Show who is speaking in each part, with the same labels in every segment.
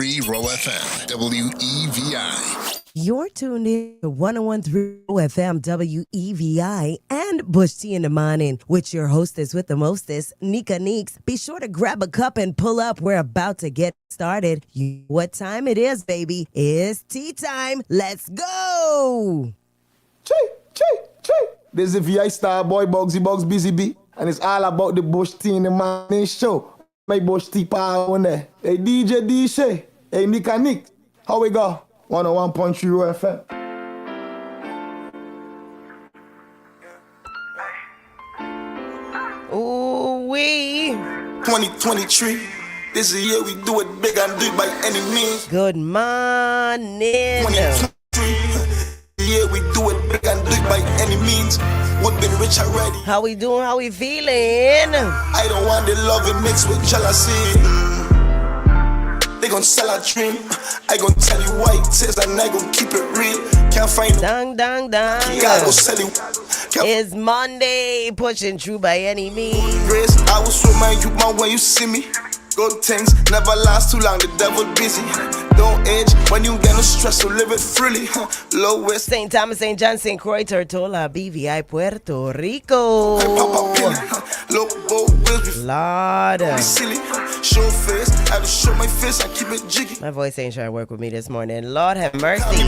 Speaker 1: 101.3 Roe FM, WEVI.
Speaker 2: You're tuned in to 101.3 Roe FM, WEVI, and Bush Tea in the Morning with your hostess with the mostest, Neka Neekes. Be sure to grab a cup and pull up. We're about to get started. You know what time it is, baby? It's tea time. Let's go!
Speaker 3: This is VI Star Boy Bugsy Bugs Busy Bee, and it's all about the Bush Tea in the Morning show. My Bush Tea power on there. Hey DJ DJ, hey Neka Neekes, how we go? 101.3 Roe FM.
Speaker 2: Ooh wee.
Speaker 4: 2023, this is the year we do it big and do it by any means.
Speaker 2: Good morning.
Speaker 4: 2023, the year we do it big and do it by any means. We've been rich already.
Speaker 2: How we doing? How we feeling?
Speaker 4: I don't want the love it mixed with jealousy. They gon' sell our dream. I gon' tell you why it is, and I gon' keep it real. Can't find it.
Speaker 2: Dang.
Speaker 4: God go sell it.
Speaker 2: It's Monday, pushing through by any means.
Speaker 4: Grace, I will show my you man when you see me. Good things never last too long, the devil busy. Don't age when you get no stress, so live it freely. Lowest
Speaker 2: St. Thomas, St. John, St. Croix, Tortola, BVI, Puerto Rico. Lord.
Speaker 4: silly. Show face, I have to show my face, I keep it jiggy.
Speaker 2: My voice ain't trying to work with me this morning. Lord have mercy.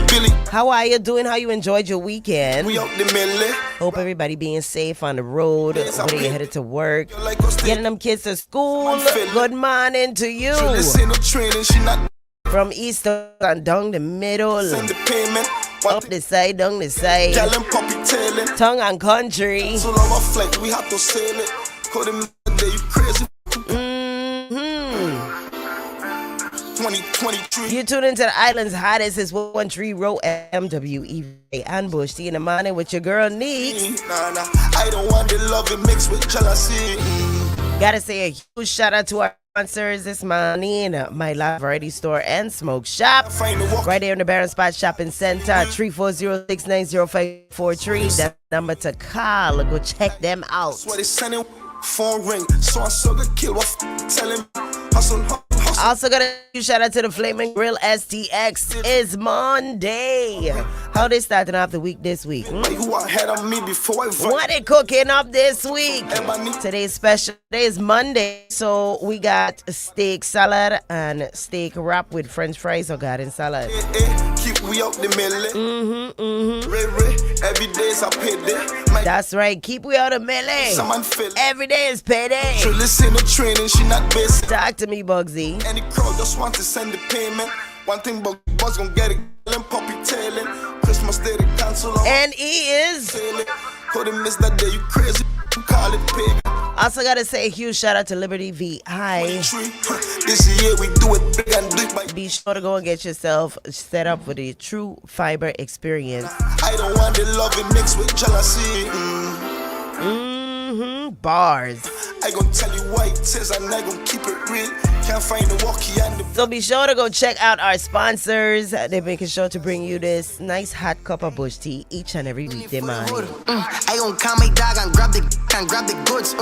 Speaker 2: How are you doing? How you enjoyed your weekend?
Speaker 4: We out the melee.
Speaker 2: Hope everybody being safe on the road, whether you headed to work, getting them kids to school. Good morning to you.
Speaker 4: This ain't no training, she not
Speaker 2: From east and down the middle,
Speaker 4: send the payment.
Speaker 2: up the side, down the side,
Speaker 4: Gal and puppy tailing.
Speaker 2: tongue and country.
Speaker 4: So long our flight, we have to sail it. Call them day, you crazy. 2023.
Speaker 2: You tune into the island's hottest. It's 101.3 Roe MWEVA and Bush Tea in the Morning with your girl Neeks.
Speaker 4: Nah, I don't want the love it mixed with jealousy.
Speaker 2: Gotta say a huge shout out to our sponsors this morning. My Live Variety Store and Smoke Shop.
Speaker 4: Find the walk.
Speaker 2: Right there in the Barron Spot Shopping Center, 340-690-543. That's the number to call. Go check them out.
Speaker 4: That's what they sending. Phone ring. So I saw the kill. What tell him? Hustle.
Speaker 2: Also got a huge shout out to the Flaming Grill STX. It's Monday. How they starting off the week this week?
Speaker 4: Who ahead of me before I vote?
Speaker 2: What they cooking up this week? Today's special. Today is Monday, so we got steak salad and steak wrap with French fries or garden salad.
Speaker 4: Keep we out the middle. Every day's a payday.
Speaker 2: That's right. Keep we out of melee.
Speaker 4: Someone feel
Speaker 2: Every day is payday.
Speaker 4: she listen to training, she not basic.
Speaker 2: Talk to me, Bugsy.
Speaker 4: Any crowd just want to send the payment. One thing but Buzz gon' get it. And puppy tailing. Christmas day they cancel on
Speaker 2: And he is.
Speaker 4: sailing. Couldn't miss that day, you crazy. Call it pig.
Speaker 2: Also got to say a huge shout out to Liberty VI.
Speaker 4: This year we do it big and do it by.
Speaker 2: Be sure to go and get yourself set up for the true fiber experience.
Speaker 4: I don't want the love it mixed with jealousy.
Speaker 2: Bars.
Speaker 4: I gon' tell you why it is and I gon' keep it real. Can't find the walkie and the
Speaker 2: So be sure to go check out our sponsors. They're making sure to bring you this nice hot cup of bush tea each and every weekday morning.
Speaker 5: I gon' call my dog and grab the goods.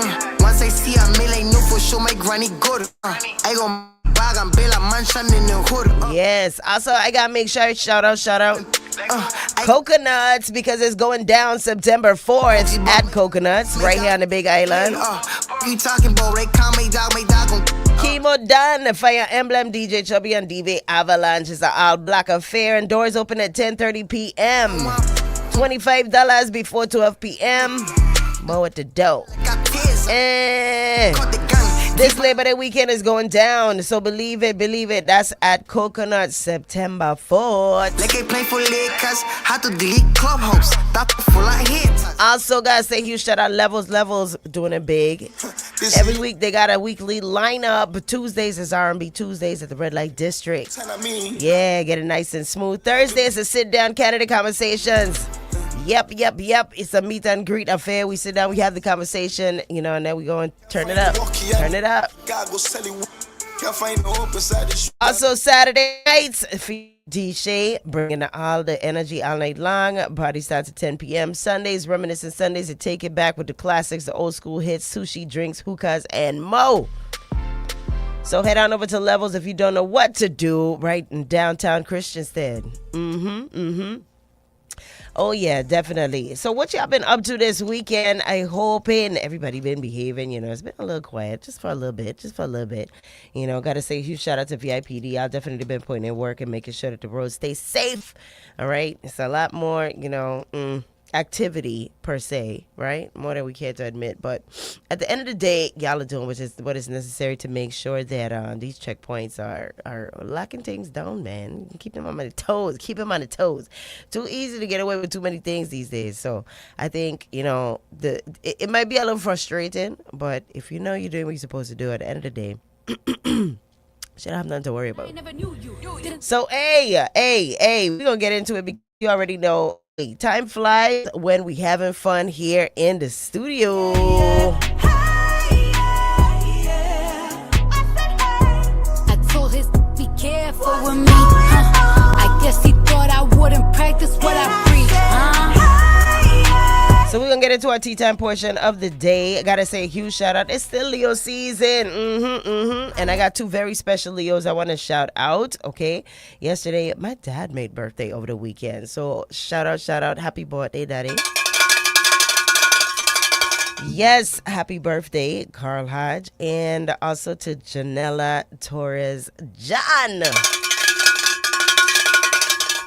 Speaker 5: Once I see a meal, I know for sure my granny good. I gon' bag and build a mansion in the hood.
Speaker 2: Yes. Also, I gotta make sure shout out. Coconuts, because it's going down September 4th at Coconuts right here on the Big Island.
Speaker 5: You talking about? They call my dog gon'
Speaker 2: Chemo done. Fire Emblem, DJ Chubby, and DV Avalanche is an all-black affair, and doors open at 10:30 p.m. $25 before 12 p.m. More at the dough. This Labor Day weekend is going down, so believe it. That's at Coconut September 4th.
Speaker 5: Like I play for Lakers, had to delete Clubhouse. That full of hits.
Speaker 2: Also, guys, say huge shout out Levels doing it big. Every week they got a weekly lineup. Tuesdays is R&B Tuesdays at the Red Light District. Yeah, get it nice and smooth. Thursdays is sit down candidate conversations. Yep. It's a meet and greet affair. We sit down, we have the conversation, and then we go and turn it up. Also, Saturday nights, DJ bringing all the energy all night long. Party starts at 10 p.m. Sundays, reminiscent Sundays, to take it back with the classics, the old school hits, sushi, drinks, hookahs, and more. So head on over to Levels if you don't know what to do, right in downtown Christiansted. Oh yeah, definitely. So what y'all been up to this weekend? I hoping everybody been behaving. It's been a little quiet, just for a little bit. Gotta say a huge shout out to VIPD. I've definitely been putting in work and making sure that the roads stay safe. All right, it's a lot more, activity per se, right? More than we care to admit. But at the end of the day, y'all are doing what is necessary to make sure that these checkpoints are locking things down, man. Keep them on the toes. Too easy to get away with too many things these days. So I think, it might be a little frustrating, but if you're doing what you're supposed to do at the end of the day, should have nothing to worry about. So, hey, we're going to get into it because you already know. Time flies when we having fun here in the studio.
Speaker 6: I told his be careful with me. I guess he thought I wouldn't practice what I preach.
Speaker 2: So we're gonna get into our tea time portion of the day. I gotta say a huge shout out. It's still Leo season. And I got two very special Leos I want to shout out. Okay. Yesterday, my dad made birthday over the weekend. So shout out. Happy birthday, Daddy. Yes, happy birthday, Carl Hodge. And also to Janella Torres John.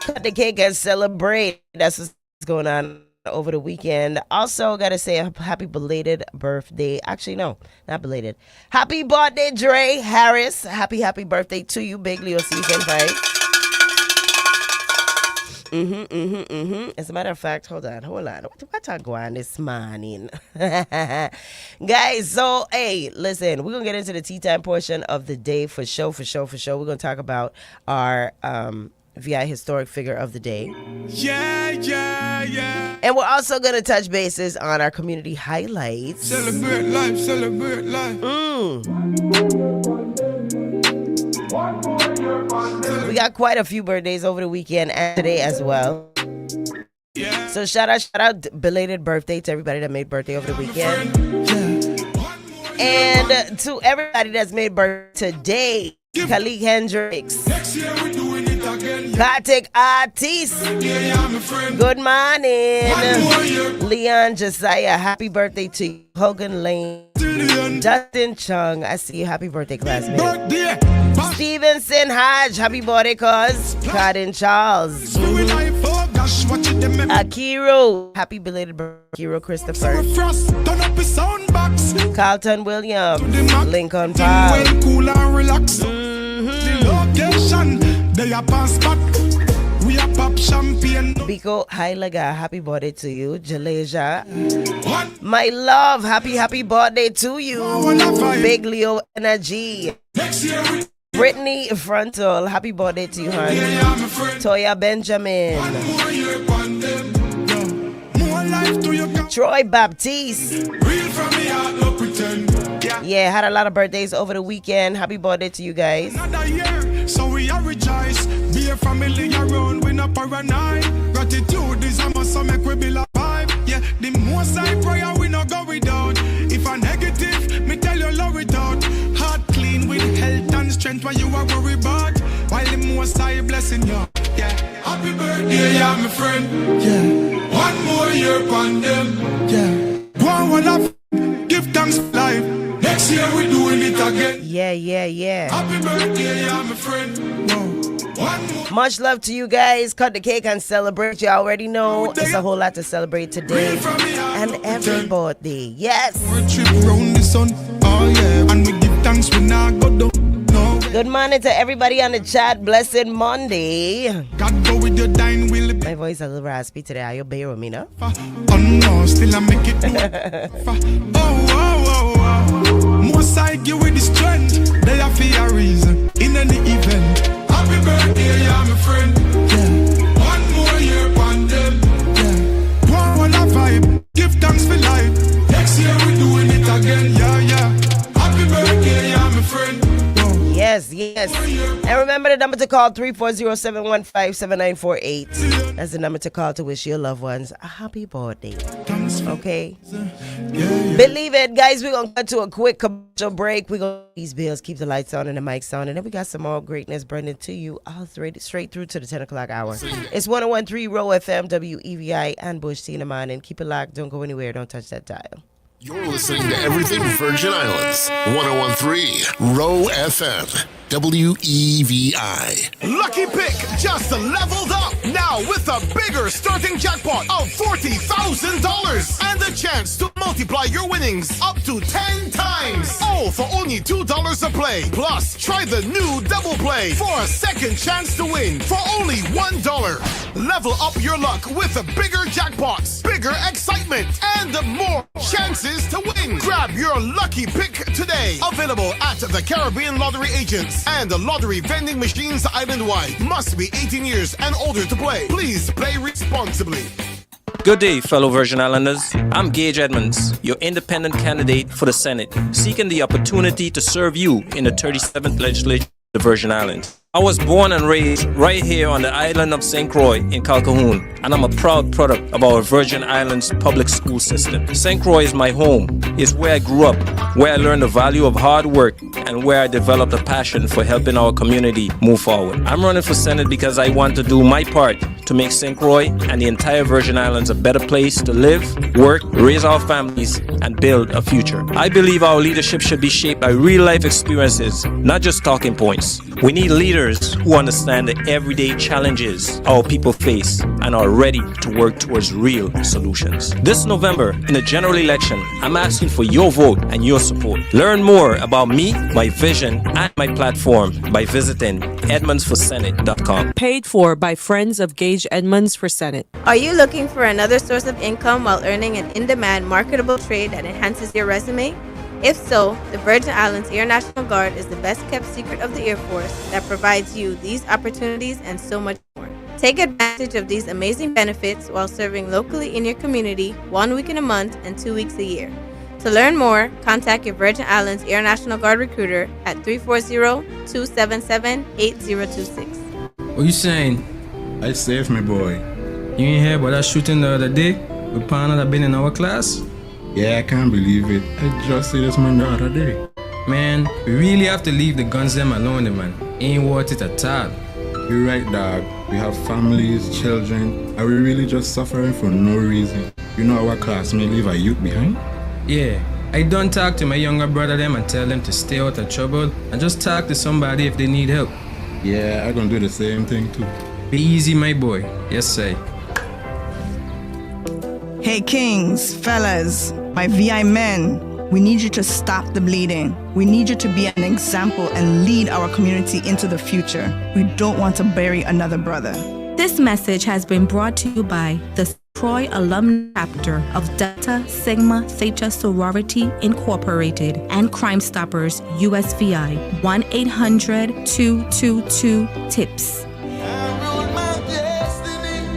Speaker 2: Cut the cake and celebrate. That's what's going on over the weekend. Also gotta say a happy belated birthday. Actually, no, not belated. Happy birthday, Dre Harris. Happy birthday to you, big Leo season, right? As a matter of fact, hold on. What I go on this morning? Guys, so hey, listen, we're gonna get into the tea time portion of the day for sure. We're gonna talk about our VI historic figure of the day.
Speaker 4: Yeah.
Speaker 2: And we're also going to touch bases on our community highlights.
Speaker 4: Celebrate life.
Speaker 2: We got quite a few birthdays over the weekend and today as well.
Speaker 4: Yeah.
Speaker 2: So shout out belated birthday to everybody that made birthday over the weekend. And to everybody that's made birthday today. Khalid Hendricks, Kartik Artis, good morning. Leon Josiah, happy birthday to you. Hogan Lane, Justin Chung, I see you, happy birthday, classmate. Stevenson Hodge, happy birthday, cuz. Cardin Charles, Akiro, happy belated birthday, Akiro Christopher. Carlton Williams, Lincoln Park. Biko Hailaga, happy birthday to you. Jaleja, my love, happy birthday to you. Big Leo Energy. Brittany Frontal, happy birthday to you, honey. Toya Benjamin. Troy Baptiste. Yeah, had a lot of birthdays over the weekend. Happy birthday to you guys.
Speaker 4: Another year, so we are rejoice. Be a family around, we not paranoid. Gratitude is a must, make we build a vibe. Yeah, the most I prayer, we not go without. If a negative, me tell you love it out. Heart clean with health and strength, what you are worried about. While the most I blessing you. Yeah, happy birthday, yeah, my friend. Yeah, one more year upon them. Yeah, go on, up, give thanks for life. Next year we doing it again.
Speaker 2: Yeah.
Speaker 4: Happy birthday, yeah, my friend. One more.
Speaker 2: Much love to you guys. Cut the cake and celebrate. You already know it's a whole lot to celebrate today and every birthday. Yes.
Speaker 4: We're trip round the sun. Oh yeah. And we give thanks when I go down. No.
Speaker 2: Good morning to everybody on the chat. Blessed Monday.
Speaker 4: God go with your dine will.
Speaker 2: My voice a little raspy today. Are you bear with me now?
Speaker 4: Oh no, still I make it. Oh. Most I give with the strength. They are for a reason. In any event. Happy birthday, yeah, my friend. Yeah. One more year upon them. Yeah. Go on a vibe. Give thanks for life. Next year we doing it again. Yeah. Happy birthday, yeah, my friend.
Speaker 2: Yes. And remember the number to call 340-715-7948. That's the number to call to wish your loved ones a happy birthday. Okay? Believe it, guys. We're going to cut to a quick commercial break. We're going to these bills, keep the lights on and the mics on. And then we got some more greatness bringing to you all straight through to the 10 o'clock hour. It's 101.3 Roe FM, WEVI, and Bush Cinnamon. And keep it locked. Don't go anywhere. Don't touch that dial.
Speaker 1: You're listening to Everything Virgin Islands. 101.3 Roe FM. WEVI.
Speaker 7: Lucky Pick just leveled up now with a bigger starting jackpot of $40,000 and a chance to multiply your winnings up to 10 times. All for only $2 a play. Plus, try the new double play for a second chance to win for only $1. Level up your luck with bigger jackpots, bigger excitement, and more chances to win. Grab your Lucky Pick today. Available at the Caribbean Lottery Agents and the lottery vending machines island-wide. Must be 18 years and older to play. Please play responsibly.
Speaker 8: Good day, fellow Virgin Islanders. I'm Gage Edmonds, your independent candidate for the Senate, seeking the opportunity to serve you in the 37th Legislature of the Virgin Islands. I was born and raised right here on the island of St. Croix in Calcahoon, and I'm a proud product of our Virgin Islands public school system. St. Croix is my home. It's where I grew up, where I learned the value of hard work, and where I developed a passion for helping our community move forward. I'm running for Senate because I want to do my part to make St. Croix and the entire Virgin Islands a better place to live, work, raise our families, and build a future. I believe our leadership should be shaped by real-life experiences, not just talking points. We need leaders who understand the everyday challenges our people face and are ready to work towards real solutions. This November, in the general election, I'm asking for your vote and your support. Learn more about me, my vision, and my platform by visiting edmondsforsenate.com.
Speaker 9: Paid for by Friends of Gage Edmonds for Senate.
Speaker 10: Are you looking for another source of income while earning an in-demand marketable trade that enhances your resume? If so, the Virgin Islands Air National Guard is the best-kept secret of the Air Force that provides you these opportunities and so much more. Take advantage of these amazing benefits while serving locally in your community 1 week in a month and 2 weeks a year. To learn more, contact your Virgin Islands Air National Guard recruiter at 340-277-8026.
Speaker 11: What you saying?
Speaker 12: I saved me, boy.
Speaker 11: You ain't hear about that shooting the other day with partner that been in our class?
Speaker 12: Yeah, I can't believe it. I just see this man the other day.
Speaker 11: Man, we really have to leave the guns them alone, man. Ain't worth it at all.
Speaker 12: You're right, dog. We have families, children, and we really just suffering for no reason. You know our classmate leave a youth behind?
Speaker 11: Yeah, I done talk to my younger brother them and tell them to stay out of trouble and just talk to somebody if they need help.
Speaker 12: Yeah, I gonna do the same thing too.
Speaker 11: Be easy, my boy. Yes, sir.
Speaker 13: Hey, kings, fellas, my VI men, we need you to stop the bleeding. We need you to be an example and lead our community into the future. We don't want to bury another brother.
Speaker 14: This message has been brought to you by the Troy Alumni Chapter of Delta Sigma Theta Sorority Incorporated and Crime Stoppers USVI 1-800-222-TIPS.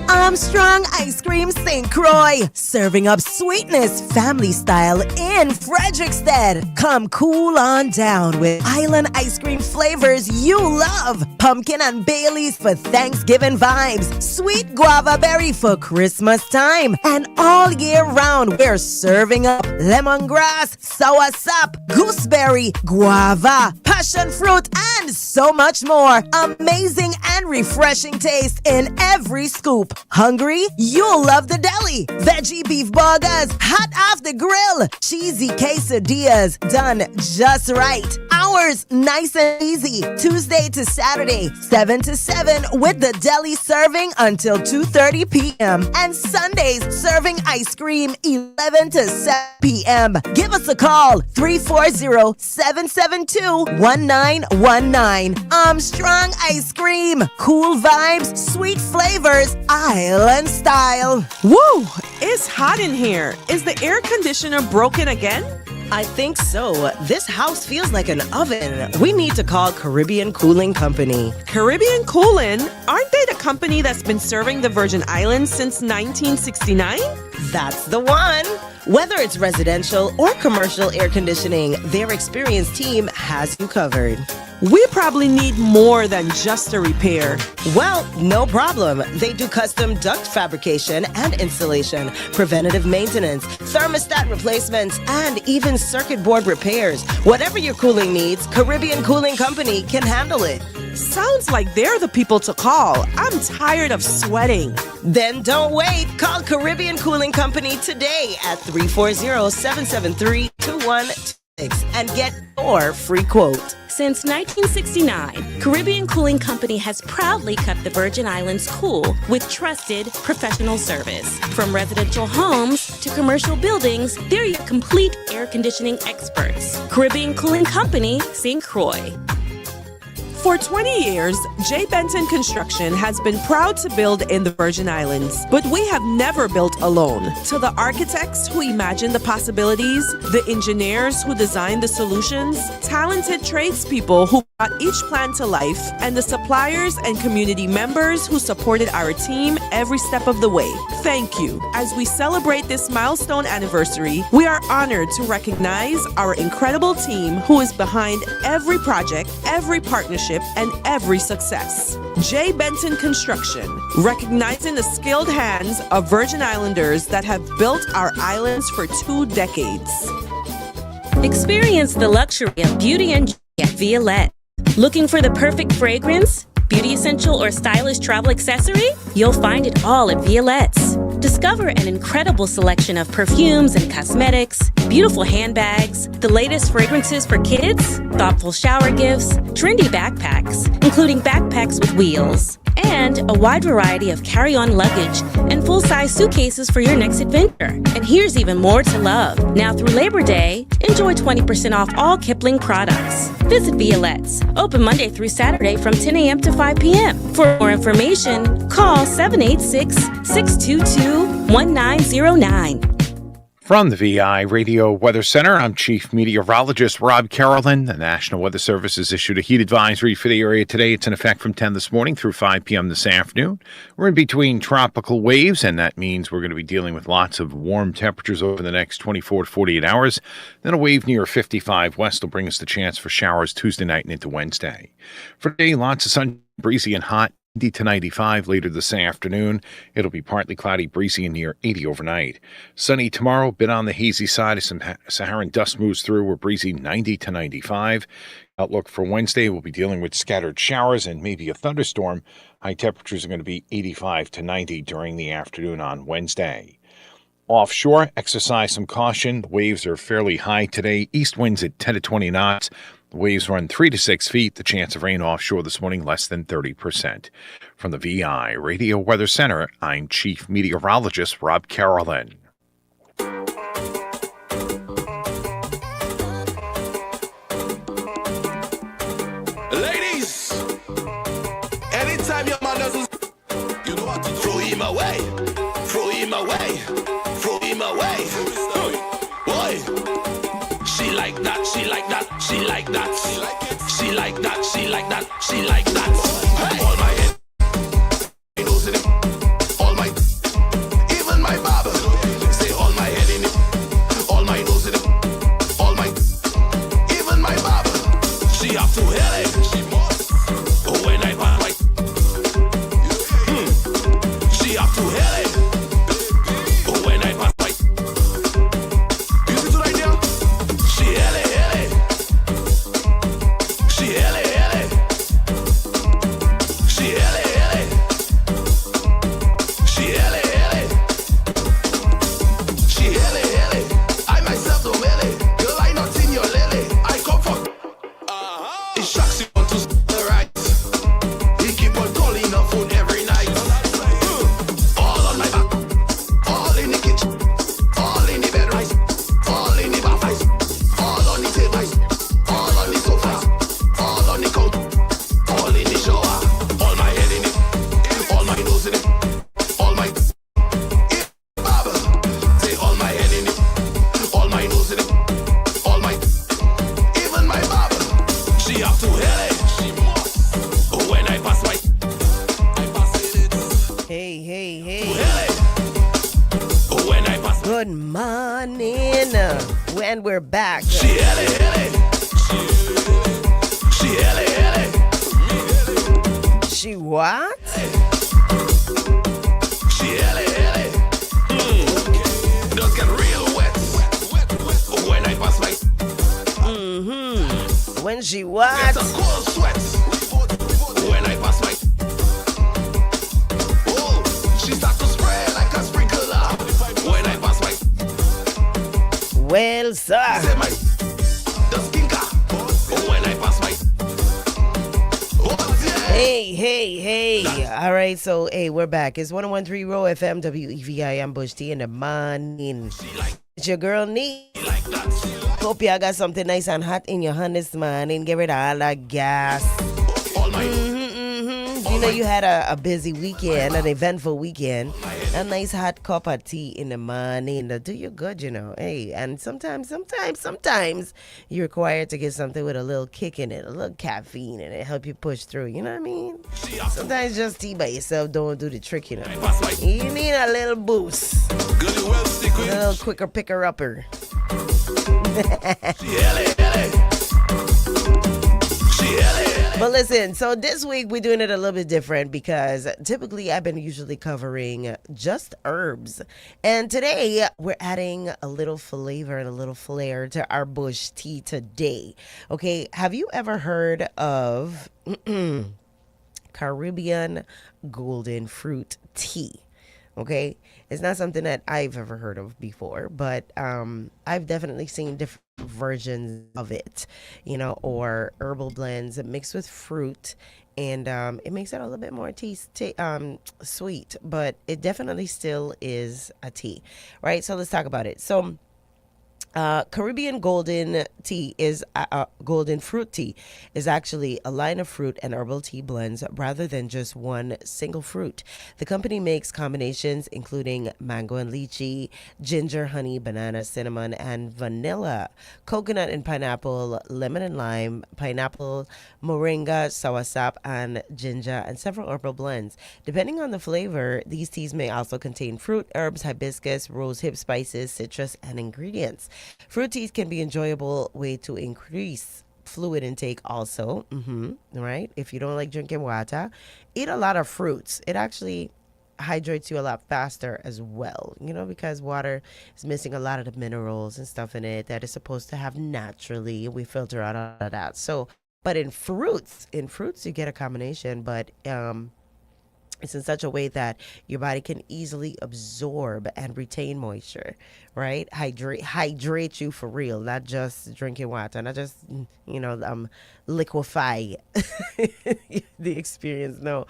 Speaker 2: Armstrong Ice Cream St. Croix, serving up sweetness family style in Frederickstead. Come cool on down with island ice cream flavors you love. Pumpkin and Bailey's for Thanksgiving vibes. Sweet guava berry for Christmas time. And all year round, we're serving up lemongrass, soursop, gooseberry, guava, passion fruit, and so much more. Amazing and refreshing taste in every scoop. Hungry? You'll love the deli. Veggie beef burgers, hot off the grill. Cheesy quesadillas, done just right. Hours nice and easy. Tuesday to Saturday, 7 to 7 with the deli serving until 2:30 p.m. And Sundays serving ice cream 11 to 7 p.m. Give us a call, 340-772-1919. Armstrong Ice Cream. Cool vibes, sweet flavors, island style.
Speaker 9: Woo! It's hot in here. Is the air conditioner broken again?
Speaker 2: I think so. This house feels like an oven. We need to call Caribbean Cooling Company.
Speaker 9: Caribbean Cooling? Aren't they the company that's been serving the Virgin Islands since 1969?
Speaker 2: That's the one. Whether it's residential or commercial air conditioning, their experienced team has you covered.
Speaker 9: We probably need more than just a repair.
Speaker 2: Well, no problem. They do custom duct fabrication and installation, preventative maintenance, thermostat replacements, and even circuit board repairs. Whatever your cooling needs, Caribbean Cooling Company can handle it.
Speaker 9: Sounds like they're the people to call. I'm tired of sweating.
Speaker 2: Then don't wait. Call Caribbean Cooling Company today at 340-773-2126 and get your free quote.
Speaker 15: Since 1969, Caribbean Cooling Company has proudly kept the Virgin Islands cool with trusted professional service. From residential homes to commercial buildings, they're your complete air conditioning experts. Caribbean Cooling Company, St. Croix.
Speaker 9: For 20 years, J. Benton Construction has been proud to build in the Virgin Islands, but we have never built alone. To the architects who imagined the possibilities, the engineers who designed the solutions, talented tradespeople who brought each plan to life, and the suppliers and community members who supported our team every step of the way. Thank you. As we celebrate this milestone anniversary, we are honored to recognize our incredible team who is behind every project, every partnership, and every success. J. Benton Construction, recognizing the skilled hands of Virgin Islanders that have built our islands for 2 decades.
Speaker 15: Experience the luxury of beauty and joy at Violette. Looking for the perfect fragrance, beauty essential, or stylish travel accessory? You'll find it all at Violette's. Discover an incredible selection of perfumes and cosmetics, beautiful handbags, the latest fragrances for kids, thoughtful shower gifts, trendy backpacks, including backpacks with wheels, and a wide variety of carry-on luggage and full-size suitcases for your next adventure. And here's even more to love. Now through Labor Day, enjoy 20% off all Kipling products. Visit Violette's, open Monday through Saturday from 10 a.m. to 5 p.m. For more information, call 786-622-1909.
Speaker 16: From the VI Radio Weather Center, I'm Chief Meteorologist Rob Carolyn. The National Weather Service has issued a heat advisory for the area today. It's in effect from 10 this morning through 5 p.m. this afternoon. We're in between tropical waves, and that means we're going to be dealing with lots of warm temperatures over the next 24 to 48 hours. Then a wave near 55 west will bring us the chance for showers Tuesday night and into Wednesday. For today, lots of sun, breezy and hot. 90 to 95 later this afternoon. It'll be partly cloudy, breezy, and near 80 overnight. Sunny tomorrow, bit on the hazy side as some Saharan dust moves through. We're breezy 90 to 95. Outlook for Wednesday, we'll be dealing with scattered showers and maybe a thunderstorm. High temperatures are going to be 85 to 90 during the afternoon on Wednesday. Offshore, exercise some caution. The waves are fairly high today. East winds at 10 to 20 knots. The waves run 3 to 6 feet. The chance of rain offshore this morning, less than 30%. From the VI Radio Weather Center, I'm Chief Meteorologist Rob Carolyn.
Speaker 17: Ladies, anytime your man doesn't, you know what to throw him away. Throw him away. Throw him away. Boy. She like that, she like that, she like that. She like it. She like that, she like that, she like that. Hey. All my head, he knows it. All my, even my barber. Say all my head in it. All my nose in it. All my, even my barber. She have to hear it. She must. Oh, when I buy my, she have to hear it. Oh, when I buy my. You see right there? She hear it.
Speaker 2: Good morning. And we're back.
Speaker 17: She
Speaker 2: She what?
Speaker 17: She ele. Does get real wet when I pass my.
Speaker 2: When she what?
Speaker 17: It's a cold sweat when I pass my. Oh, she start to spray like a sprinkler when I pass my.
Speaker 2: Well, sir.
Speaker 17: Say my. The skinker when I pass my.
Speaker 2: Hey. All right, so, hey, we're back. It's 101.3 Roe FM, WEVI. I'm Bush T in the morning. It's your girl, Nee. Hope y'all got something nice and hot in your hand this morning. Get rid of all that gas. You know you had a busy weekend, an eventful weekend. A nice hot cup of tea in the morning. Do you good, you know. Hey, and sometimes you're required to get something with a little kick in it, a little caffeine in it, help you push through. You know what I mean? Sometimes just tea by yourself don't do the trick, you know. You need a little boost. A little quicker picker-upper. But listen, so this week we're doing it a little bit different because typically I've been usually covering just herbs. And today we're adding a little flavor and a little flair to our bush tea today. Okay, have you ever heard of Caribbean golden fruit tea? Okay, it's not something that I've ever heard of before, but I've definitely seen different versions of it, you know, or herbal blends mixed with fruit, and it makes it a little bit more sweet, but it definitely still is a tea, right? So let's talk about it. So Caribbean golden tea is golden fruit tea is actually a line of fruit and herbal tea blends rather than just one single fruit. The company makes combinations including mango and lychee, ginger, honey, banana, cinnamon, and vanilla, coconut and pineapple, lemon and lime, pineapple, moringa, soursop, and ginger, and several herbal blends. Depending on the flavor, these teas may also contain fruit, herbs, hibiscus, rosehip spices, citrus, and ingredients. Fruit teas can be an enjoyable way to increase fluid intake also, right? If you don't like drinking water, eat a lot of fruits. It actually hydrates you a lot faster as well, you know, because water is missing a lot of the minerals and stuff in it that is supposed to have naturally. We filter out all of that. So, but in fruits you get a combination, but it's in such a way that your body can easily absorb and retain moisture, right? Hydrate you for real, not just drinking water, not just, liquefy the experience. No,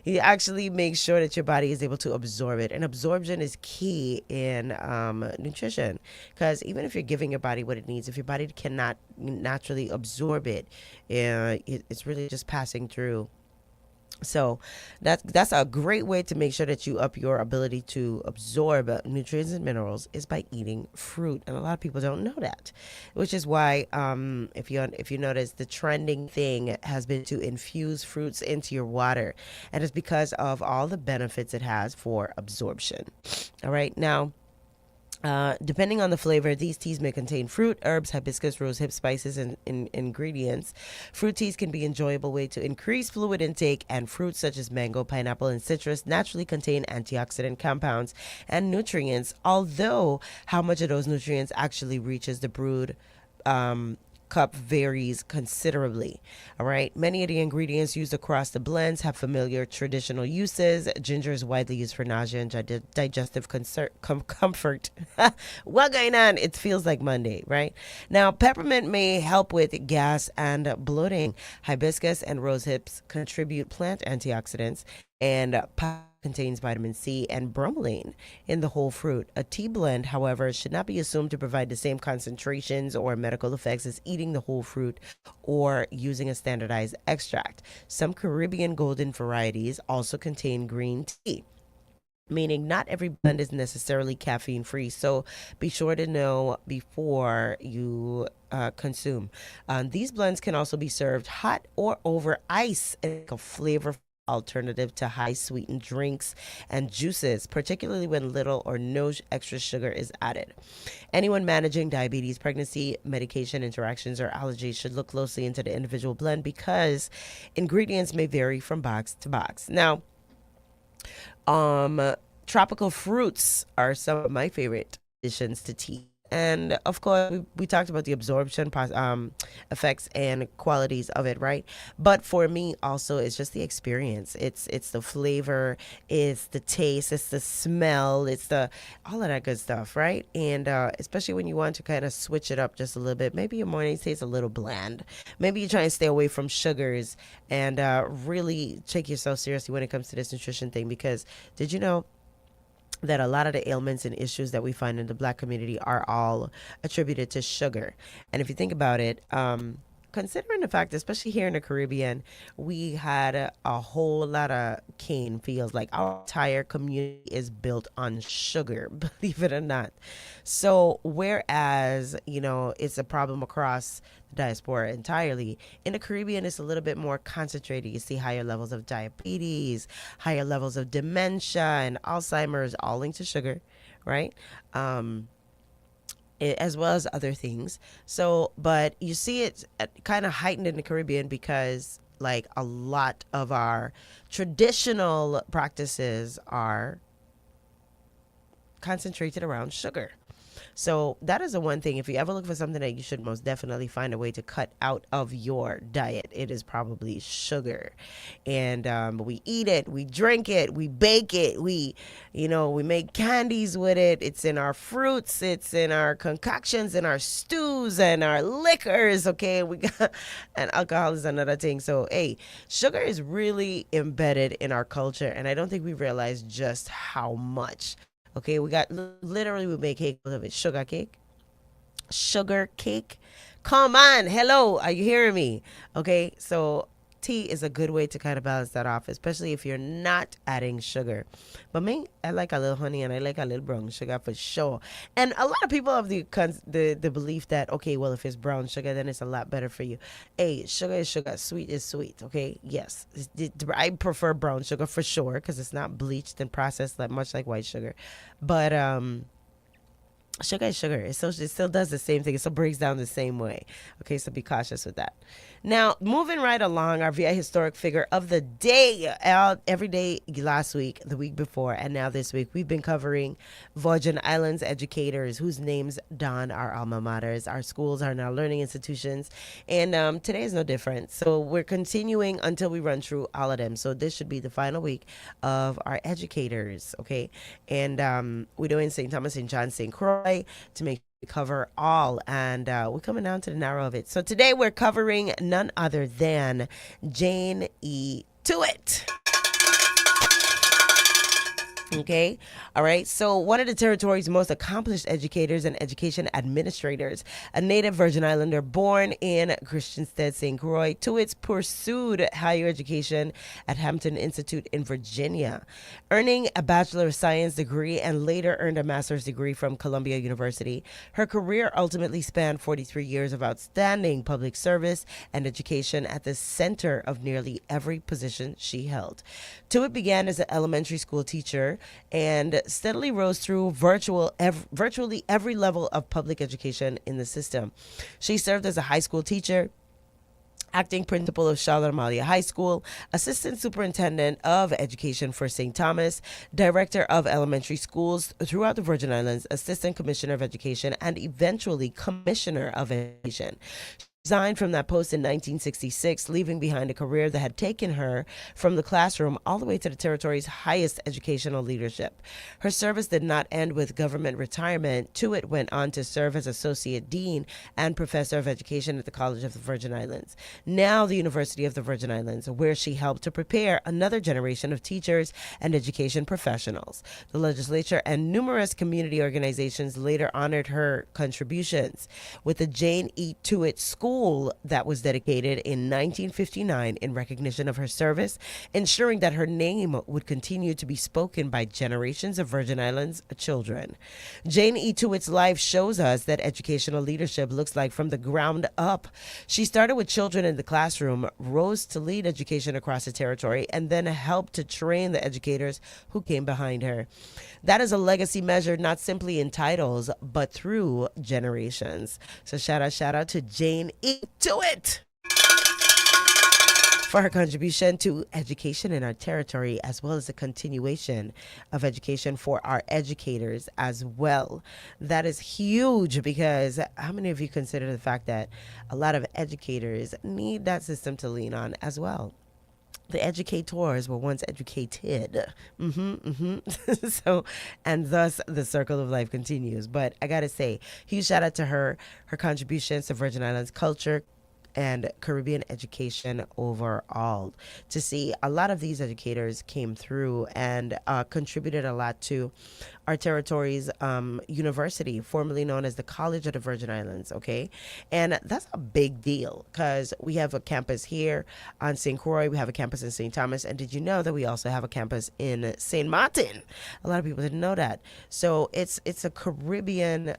Speaker 2: you actually make sure that your body is able to absorb it. And absorption is key in nutrition, because even if you're giving your body what it needs, if your body cannot naturally absorb it, it's really just passing through. So that's a great way to make sure that you up your ability to absorb nutrients and minerals is by eating fruit, and a lot of people don't know that, which is why if you notice, the trending thing has been to infuse fruits into your water, and it's because of all the benefits it has for absorption. All right, now, depending on the flavor, these teas may contain fruit, herbs, hibiscus, rosehip spices, and ingredients. Fruit teas can be an enjoyable way to increase fluid intake, and fruits such as mango, pineapple, and citrus naturally contain antioxidant compounds and nutrients, although how much of those nutrients actually reaches the brewed cup varies considerably. All right, many of the ingredients used across the blends have familiar traditional uses. Ginger is widely used for nausea and digestive comfort. What going on? It feels like Monday, right? Now, peppermint may help with gas and bloating. Hibiscus and rosehips contribute plant antioxidants, and contains vitamin C and bromelain in the whole fruit. A tea blend, however, should not be assumed to provide the same concentrations or medical effects as eating the whole fruit or using a standardized extract. Some Caribbean golden varieties also contain green tea, meaning not every blend is necessarily caffeine free. So be sure to know before you consume. These blends can also be served hot or over ice, and a flavor alternative to high sweetened drinks and juices, particularly when little or no extra sugar is added. Anyone managing diabetes, pregnancy, medication interactions, or allergies should look closely into the individual blend because ingredients may vary from box to box. Now, tropical fruits are some of my favorite additions to tea. And of course, we talked about the absorption effects and qualities of it, right? But for me, also, it's just the experience. It's the flavor, it's the taste, it's the smell, it's the all of that good stuff, right? And especially when you want to kind of switch it up just a little bit. Maybe your morning tastes a little bland. Maybe you try and stay away from sugars and really take yourself seriously when it comes to this nutrition thing. Because did you know that a lot of the ailments and issues that we find in the Black community are all attributed to sugar? And if you think about it, considering the fact, especially here in the Caribbean, we had a whole lot of cane fields. Like our entire community is built on sugar, believe it or not. So whereas, it's a problem across the diaspora entirely, in the Caribbean, it's a little bit more concentrated. You see higher levels of diabetes, higher levels of dementia and Alzheimer's, all linked to sugar, right? As well as other things. So, but you see it kind of heightened in the Caribbean because like a lot of our traditional practices are concentrated around sugar. So that is the one thing. If you ever look for something that you should most definitely find a way to cut out of your diet, it is probably sugar. And we eat it, we drink it, we bake it, we make candies with it. It's in our fruits, it's in our concoctions, in our stews and our liquors. Okay, and alcohol is another thing. So hey, sugar is really embedded in our culture, and I don't think we realize just how much. Okay, we make cake of it. Sugar cake. Come on, hello, are you hearing me? Okay, so tea is a good way to kind of balance that off, especially if you're not adding sugar. But me, I like a little honey and I like a little brown sugar for sure. And a lot of people have the belief that, okay, well, if it's brown sugar, then it's a lot better for you. Hey, sugar is sugar, sweet is sweet, okay? Yes, I prefer brown sugar for sure because it's not bleached and processed much like white sugar. But sugar is sugar. It still does the same thing. It still breaks down the same way. Okay, so be cautious with that. Now, moving right along, our VI historic figure of the day. Every day last week, the week before, and now this week, we've been covering Virgin Islands educators whose names don our alma maters. Our schools are now learning institutions, and today is no different. So we're continuing until we run through all of them. So this should be the final week of our educators, okay? And we're doing St. Thomas, St. John, St. Croix to make cover all, and we're coming down to the narrow of it. So today we're covering none other than Jane E. Tuitt. Okay. All right. So one of the territory's most accomplished educators and education administrators, a native Virgin Islander born in Christiansted, St. Croix, Tuitt pursued higher education at Hampton Institute in Virginia, earning a Bachelor of Science degree and later earned a master's degree from Columbia University. Her career ultimately spanned 43 years of outstanding public service and education at the center of nearly every position she held. Tuitt began as an elementary school teacher and steadily rose through virtually every level of public education in the system. She served as a high school teacher, acting principal of Charlotte Amalia High School, assistant superintendent of education for St. Thomas, director of elementary schools throughout the Virgin Islands, assistant commissioner of education, and eventually commissioner of education. Resigned from that post in 1966, leaving behind a career that had taken her from the classroom all the way to the territory's highest educational leadership. Her service did not end with government retirement. Tuitt went on to serve as Associate Dean and Professor of Education at the College of the Virgin Islands, now the University of the Virgin Islands, where she helped to prepare another generation of teachers and education professionals. The legislature and numerous community organizations later honored her contributions with the Jane E. Tuitt School school that was dedicated in 1959 in recognition of her service, ensuring that her name would continue to be spoken by generations of Virgin Islands children. Jane E. Tuitt's life shows us that educational leadership looks like from the ground up. She started with children in the classroom, rose to lead education across the territory, and then helped to train the educators who came behind her. That is a legacy measured not simply in titles, but through generations. So shout out to Jane E. Tuitt for her contribution to education in our territory, as well as the continuation of education for our educators as well. That is huge, because how many of you consider the fact that a lot of educators need that system to lean on as well? The educators were once educated. So, and thus the circle of life continues. But I gotta say, huge shout out to her contributions to Virgin Islands culture and Caribbean education overall. To see a lot of these educators came through and contributed a lot to our territory's university, formerly known as the College of the Virgin Islands, okay? And that's a big deal, because we have a campus here on St. Croix, we have a campus in St. Thomas, and did you know that we also have a campus in St. Martin? A lot of people didn't know that. So it's a Caribbean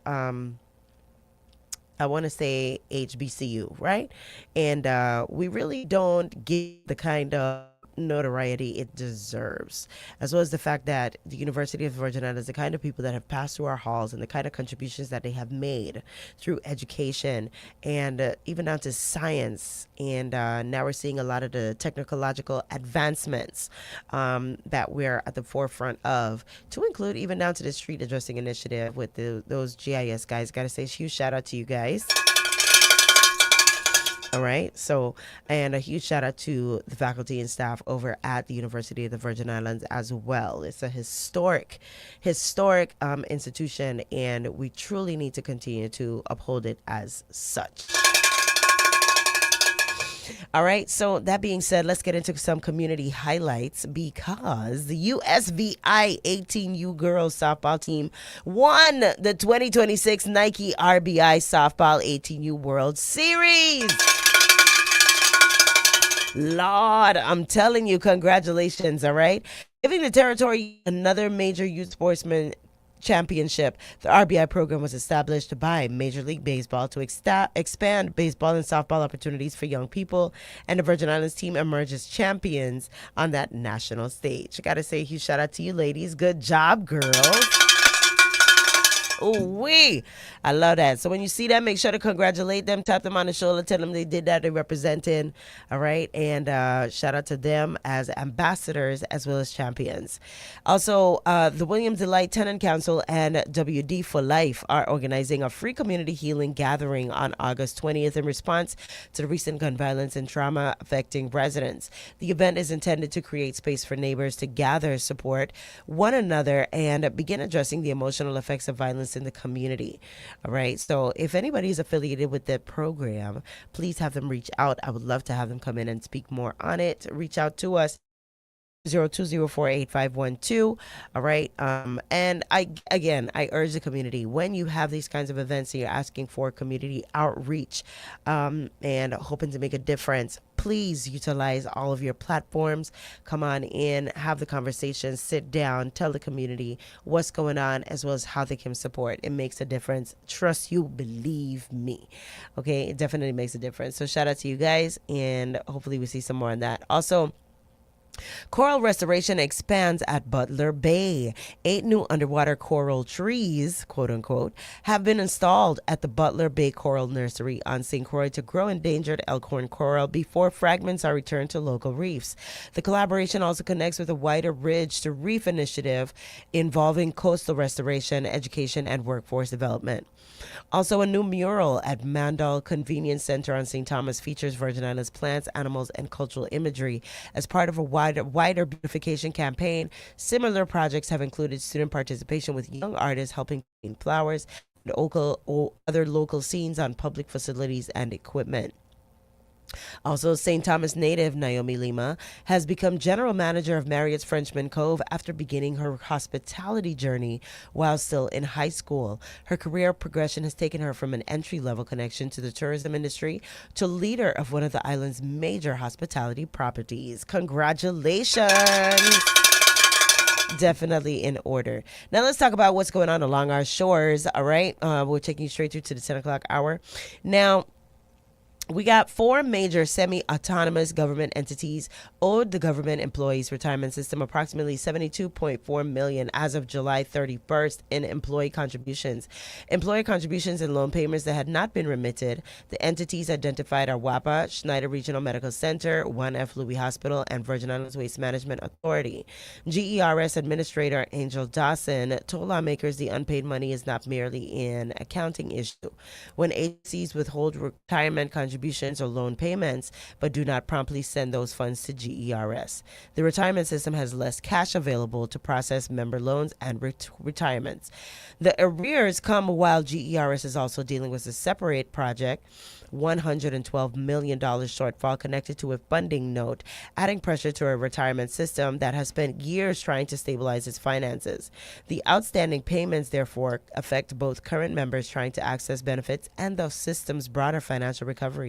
Speaker 2: I want to say HBCU, right? And we really don't get the kind of notoriety it deserves, as well as the fact that the University of the Virgin Islands, the kind of people that have passed through our halls and the kind of contributions that they have made through education and even down to science. And now we're seeing a lot of the technological advancements that we're at the forefront of, to include even down to the street addressing initiative with those GIS guys. Gotta say, huge shout out to you guys. All right. So, and a huge shout out to the faculty and staff over at the University of the Virgin Islands as well. It's a historic institution, and we truly need to continue to uphold it as such. All right, so that being said, let's get into some community highlights, because the USVI 18U girls softball team won the 2026 Nike RBI Softball 18U World Series. Lord, I'm telling you, congratulations, all right? Giving the territory another major youth sportsman championship. The RBI program was established by Major League Baseball to expand baseball and softball opportunities for young people, and the Virgin Islands team emerged as champions on that national stage. I gotta say a huge shout out to you ladies. Good job, girls. Ooh-wee. I love that. So when you see them, make sure to congratulate them, tap them on the shoulder, tell them they did that, they represented. All right. And shout out to them as ambassadors as well as champions. Also, the Williams Delight Tenant Council and WD for Life are organizing a free community healing gathering on August 20th in response to the recent gun violence and trauma affecting residents. The event is intended to create space for neighbors to gather, support one another, and begin addressing the emotional effects of violence in the community. All right. So if anybody is affiliated with that program, please have them reach out. I would love to have them come in and speak more on it. Reach out to us. 02048512. All right. And I urge the community, when you have these kinds of events and you're asking for community outreach and hoping to make a difference, please utilize all of your platforms. Come on in, have the conversation, sit down, tell the community what's going on, as well as how they can support. It makes a difference. Trust you, believe me. Okay, it definitely makes a difference. So shout out to you guys, and hopefully we see some more on that. Also, coral restoration expands at Butler Bay. 8 new underwater coral trees, quote unquote, have been installed at the Butler Bay Coral Nursery on St. Croix to grow endangered elkhorn coral before fragments are returned to local reefs. The collaboration also connects with a wider Ridge to Reef initiative involving coastal restoration, education, and workforce development. Also, a new mural at Mandal Convenience Center on St. Thomas features Virgin Islands plants, animals, and cultural imagery as part of a wider beautification campaign. Similar projects have included student participation with young artists helping paint flowers and other local scenes on public facilities and equipment. Also, St. Thomas native Naomi Lima has become general manager of Marriott's Frenchman Cove after beginning her hospitality journey while still in high school. Her career progression has taken her from an entry-level connection to the tourism industry to leader of one of the island's major hospitality properties. Congratulations! Definitely in order. Now let's talk about what's going on along our shores. All right, we're taking you straight through to the 10 o'clock hour. Now, we got 4 major semi-autonomous government entities owed the government employees retirement system approximately $72.4 million as of July 31st in employee contributions. Employee contributions and loan payments that had not been remitted. The entities identified are WAPA, Schneider Regional Medical Center, 1F Louis Hospital, and Virgin Islands Waste Management Authority. GERS Administrator Angel Dawson told lawmakers the unpaid money is not merely an accounting issue. When agencies withhold retirement contributions or loan payments, but do not promptly send those funds to GERS. The retirement system has less cash available to process member loans and retirements. The arrears come while GERS is also dealing with a separate project, $112 million shortfall connected to a funding note, adding pressure to a retirement system that has spent years trying to stabilize its finances. The outstanding payments, therefore, affect both current members trying to access benefits and the system's broader financial recovery.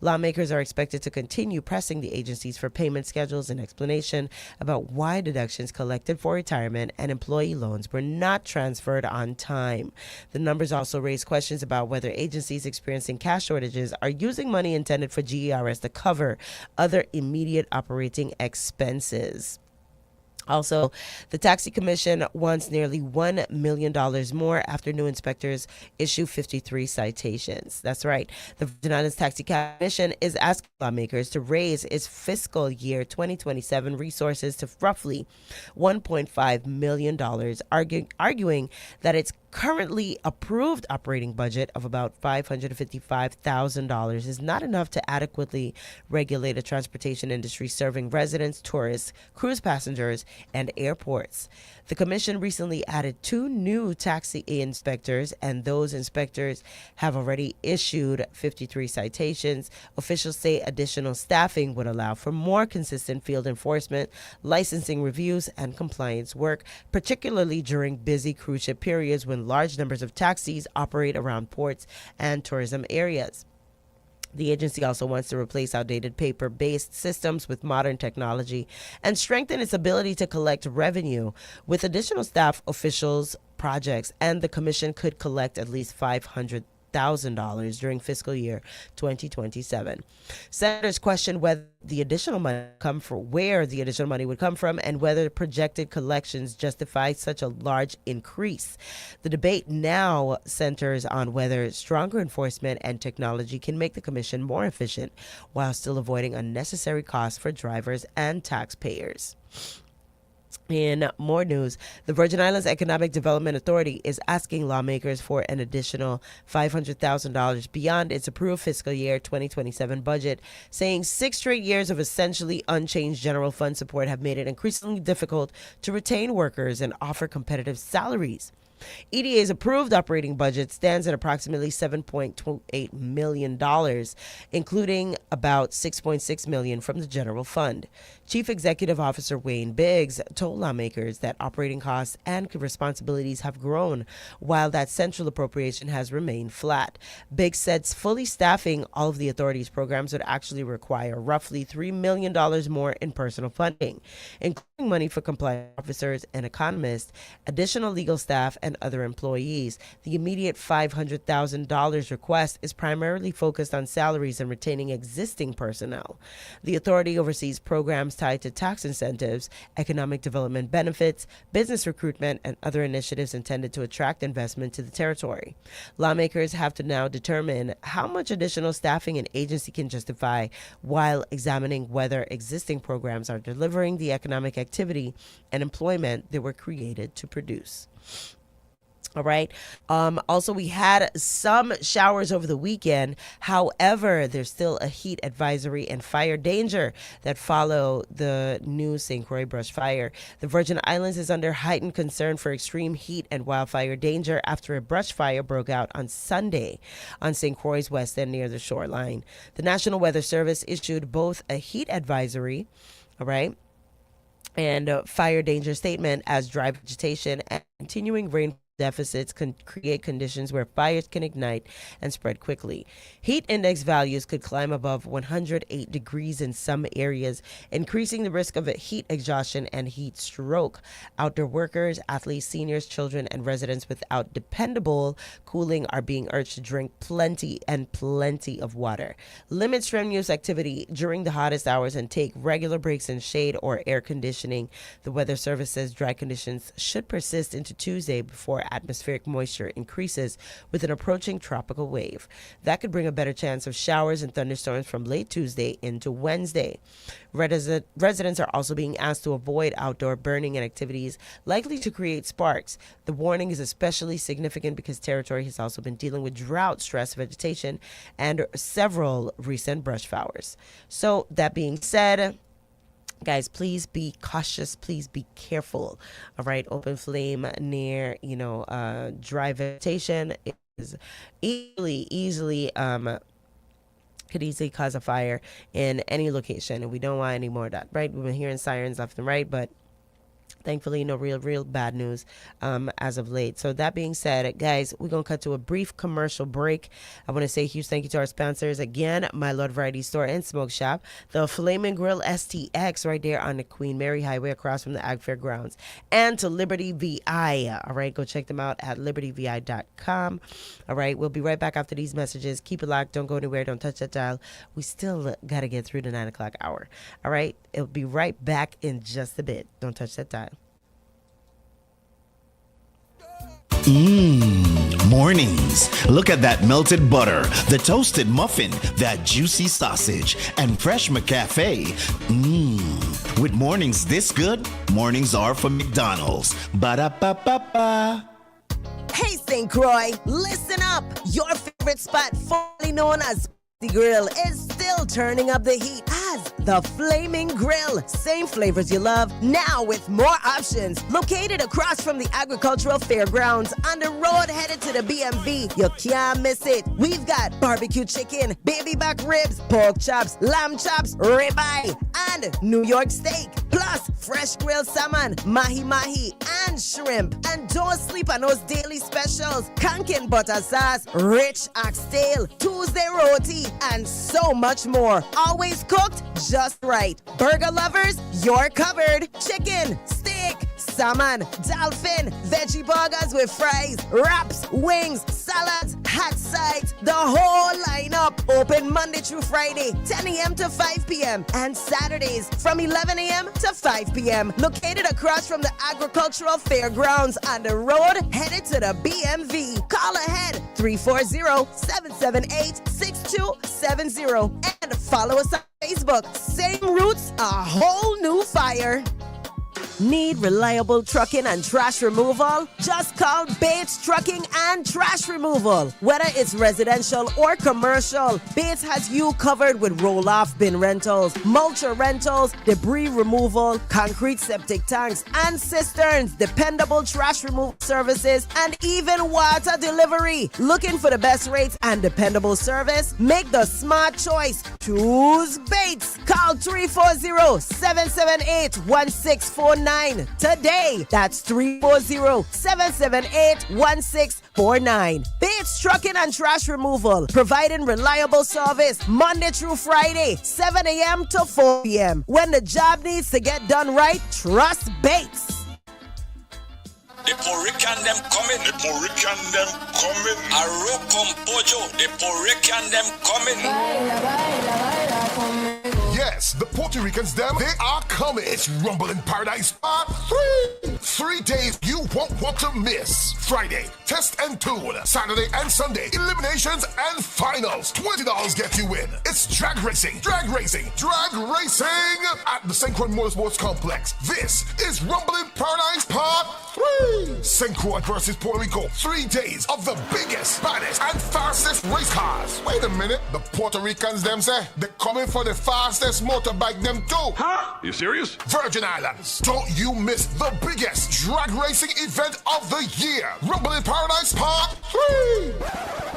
Speaker 2: Lawmakers are expected to continue pressing the agencies for payment schedules and explanation about why deductions collected for retirement and employee loans were not transferred on time. The numbers also raise questions about whether agencies experiencing cash shortages are using money intended for GERS to cover other immediate operating expenses. Also, the Taxi Commission wants nearly $1 million more after new inspectors issue 53 citations. That's right. The Virgin Islands Taxi Commission is asking lawmakers to raise its fiscal year 2027 resources to roughly $1.5 million, arguing that its currently approved operating budget of about $555,000 is not enough to adequately regulate a transportation industry serving residents, tourists, cruise passengers, and airports. The commission recently added 2 new taxi inspectors, and those inspectors have already issued 53 citations. Officials say additional staffing would allow for more consistent field enforcement, licensing reviews, and compliance work, particularly during busy cruise ship periods when large numbers of taxis operate around ports and tourism areas. The agency also wants to replace outdated paper-based systems with modern technology and strengthen its ability to collect revenue. With additional staff, officials, projects, and the commission could collect at least $500,000 during fiscal year 2027. Senators questioned whether the additional money where the additional money would come from and whether projected collections justify such a large increase. The debate now centers on whether stronger enforcement and technology can make the commission more efficient while still avoiding unnecessary costs for drivers and taxpayers. In more news, the Virgin Islands Economic Development Authority is asking lawmakers for an additional $500,000 beyond its approved fiscal year 2027 budget, saying 6 straight years of essentially unchanged general fund support have made it increasingly difficult to retain workers and offer competitive salaries. EDA's approved operating budget stands at approximately $7.28 million, including about $6.6 million from the general fund. Chief Executive Officer Wayne Biggs told lawmakers that operating costs and responsibilities have grown, while that central appropriation has remained flat. Biggs said fully staffing all of the authority's programs would actually require roughly $3 million more in personal funding, including money for compliance officers and economists, additional legal staff, and other employees. The immediate $500,000 request is primarily focused on salaries and retaining existing personnel. The authority oversees programs tied to tax incentives, economic development benefits, business recruitment, and other initiatives intended to attract investment to the territory. Lawmakers have to now determine how much additional staffing an agency can justify while examining whether existing programs are delivering the economic activity and employment they were created to produce. All right. Also, we had some showers over the weekend. However, there's still a heat advisory and fire danger that follow the new St. Croix brush fire. The Virgin Islands is under heightened concern for extreme heat and wildfire danger after a brush fire broke out on Sunday on St. Croix's west end near the shoreline. The National Weather Service issued both a heat advisory, all right, and a fire danger statement as dry vegetation and continuing rain deficits can create conditions where fires can ignite and spread quickly. Heat index values could climb above 108 degrees in some areas, increasing the risk of heat exhaustion and heat stroke. Outdoor workers, athletes, seniors, children, and residents without dependable cooling are being urged to drink plenty of water. Limit strenuous activity during the hottest hours and take regular breaks in shade or air conditioning. The Weather Service says dry conditions should persist into Tuesday before atmospheric moisture increases with an approaching tropical wave. That could bring a better chance of showers and thunderstorms from late Tuesday into Wednesday. Residents are also being asked to avoid outdoor burning and activities likely to create sparks. The warning is especially significant because territory has also been dealing with drought stress vegetation and several recent brush fires. So that being said, guys, please be cautious. Please be careful. All right. Open flame near, dry vegetation is easily could easily cause a fire in any location. And we don't want any more of that, right? We've been hearing sirens left and right, but thankfully, no real bad news as of late. So that being said, guys, we're going to cut to a brief commercial break. I want to say a huge thank you to our sponsors. Again, My Lord Variety Store and Smoke Shop, the Flamin' Grill STX right there on the Queen Mary Highway across from the Ag Fair grounds, and to Liberty VI. All right, go check them out at libertyvi.com. All right, we'll be right back after these messages. Keep it locked. Don't go anywhere. Don't touch that dial. We still got to get through the 9 o'clock hour. All right, it'll be right back in just a bit. Don't touch that dial.
Speaker 18: Mornings. Look at that melted butter, the toasted muffin, that juicy sausage, and fresh McCafe. With mornings this good, mornings are for McDonald's. Ba-da-ba-ba-ba.
Speaker 2: Hey, St. Croix, listen up. Your favorite spot, formerly known as the Grill, is still turning up the heat as the Flaming Grill. Same flavors you love, now with more options. Located across from the Agricultural Fairgrounds on the road headed to the BMV. You can't miss it. We've got barbecue chicken, baby back ribs, pork chops, lamb chops, ribeye, and New York steak. Plus, fresh grilled salmon, mahi-mahi, and shrimp. And don't sleep on those daily specials. Kankin butter sauce, rich oxtail, Tuesday roti, and so much more. Always cooked just right. Burger lovers, you're covered. Chicken, steak, salmon, dolphin, veggie burgers with fries, wraps, wings, salads, hot sides, the whole lineup. Open Monday through Friday, 10 a.m. to 5 p.m. and Saturdays from 11 a.m. to 5 p.m. Located across from the Agricultural Fairgrounds on the road headed to the BMV. Call ahead 340-778-6270 and follow us on Facebook. Same roots, a whole new fire. Need reliable trucking and trash removal? Just call Bates Trucking and Trash Removal. Whether it's residential or commercial, Bates has you covered with roll-off bin rentals, mulcher rentals, debris removal, concrete septic tanks and cisterns, dependable trash removal services, and even water delivery. Looking for the best rates and dependable service? Make the smart choice. Choose Bates. Call 340-778-1649 today. That's 340-778-1649. Bates Trucking and Trash Removal, providing reliable service Monday through Friday, 7 a.m. to 4 p.m. When the job needs to get done right, trust Bates.
Speaker 19: The Porican them coming. The Porican them coming. Aro Compojo. The Porican them coming.
Speaker 7: Yes, the Puerto Ricans them, they are coming. It's Rumble in Paradise Part 3.
Speaker 1: 3 days you won't want to miss. Friday, test and tune. Saturday and Sunday, eliminations and finals. $20 gets you in. It's drag racing at the Synchron Motorsports Complex. This is Rumble in Paradise Part 3. Synchron versus Puerto Rico. 3 days of the biggest, baddest, and fastest race cars. Wait a minute, the Puerto Ricans them say they're coming for the fastest motorbike them too. Huh?
Speaker 7: You serious?
Speaker 1: Virgin Islands. Don't you miss the biggest drag racing event of the year. Rumble in Paradise Part 3.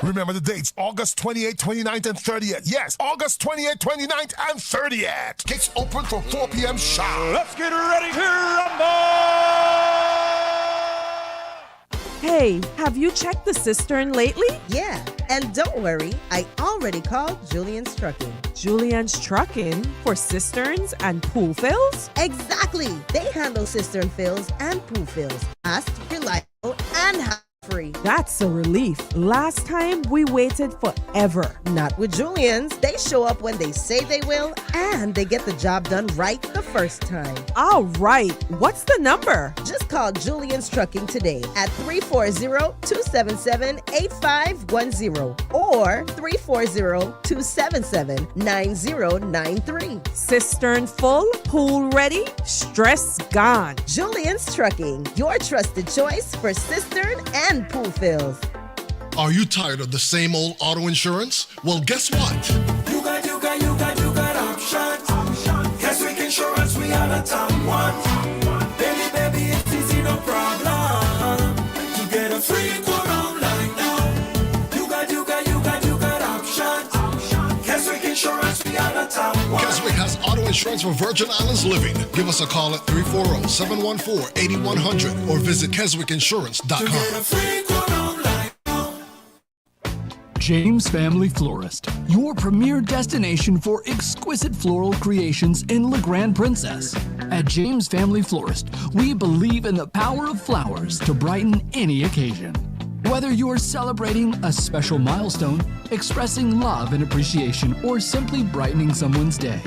Speaker 1: Remember the dates, August 28th, 29th, and 30th. Yes, August 28th, 29th, and 30th. Gates open from 4 p.m. sharp.
Speaker 20: Let's get ready to rumble!
Speaker 9: Hey, have you checked the cistern lately?
Speaker 2: Yeah, and don't worry, I already called Julian's Trucking.
Speaker 9: Julian's Trucking for cisterns and pool fills?
Speaker 2: Exactly. They handle cistern fills and pool fills. Fast, reliable, and free.
Speaker 9: That's a relief. Last time we waited forever.
Speaker 2: Not with Julian's. They show up when they say they will, and they get the job done right the first time.
Speaker 9: All right. What's the number?
Speaker 2: Just call Julian's Trucking today at 340-277-8510 or 340-277-9093.
Speaker 9: Cistern full, pool ready, stress gone.
Speaker 2: Julian's Trucking, your trusted choice for cistern and pool fills.
Speaker 1: Are you tired of the same old auto insurance? Well, guess what?
Speaker 17: You got options. Keswick Insurance, we are the top one. Baby, it's easy, no problem. To get a free quote online now. You got options. Keswick Insurance, we are the top one.
Speaker 1: Keswick has auto insurance for Virgin Islands living. Give us a call at 340-714-8100 or visit KeswickInsurance.com.
Speaker 21: James Family Florist, your premier destination for exquisite floral creations in La Grande Princess. At James Family Florist, we believe in the power of flowers to brighten any occasion. Whether you're celebrating a special milestone, expressing love and appreciation, or simply brightening someone's day,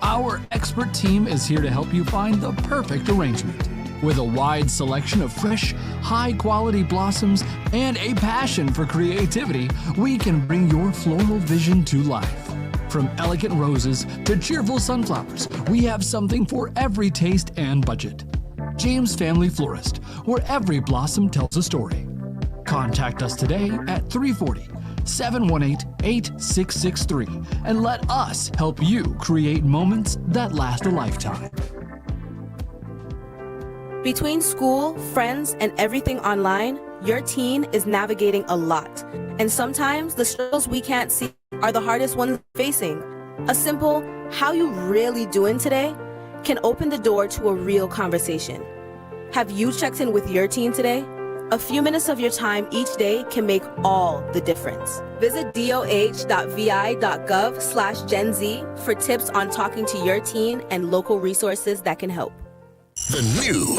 Speaker 21: our expert team is here to help you find the perfect arrangement. With a wide selection of fresh, high-quality blossoms and a passion for creativity, we can bring your floral vision to life. From elegant roses to cheerful sunflowers, we have something for every taste and budget. James Family Florist, where every blossom tells a story. Contact us today at 340-718-8663 and let us help you create moments that last a lifetime.
Speaker 22: Between school, friends, and everything online, your teen is navigating a lot. And sometimes the struggles we can't see are the hardest ones facing. A simple, "How you really doing today?" can open the door to a real conversation. Have you checked in with your teen today? A few minutes of your time each day can make all the difference. Visit doh.vi.gov/Gen Z for tips on talking to your teen and local resources that can help.
Speaker 1: The new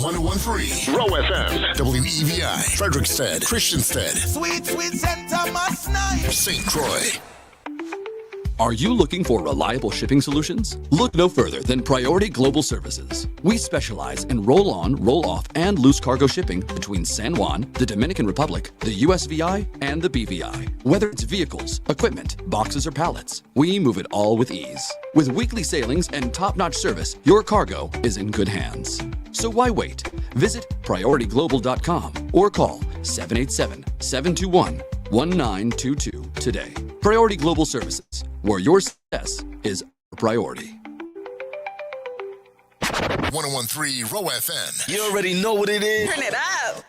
Speaker 1: 101.3 Roe FM, WEVI, Frederickstead, Christiansted,
Speaker 17: Sweet Center must night.
Speaker 1: St. Croix.
Speaker 23: Are you looking for reliable shipping solutions? Look no further than Priority Global Services. We specialize in roll-on, roll-off, and loose cargo shipping between San Juan, the Dominican Republic, the USVI, and the BVI. Whether it's vehicles, equipment, boxes, or pallets, we move it all with ease. With weekly sailings and top-notch service, your cargo is in good hands. So why wait? Visit PriorityGlobal.com or call 787-721-1922 today. Priority Global Services, where your success is a priority.
Speaker 1: 101.3 Roe FM.
Speaker 17: You already know what it is.
Speaker 2: Turn it up.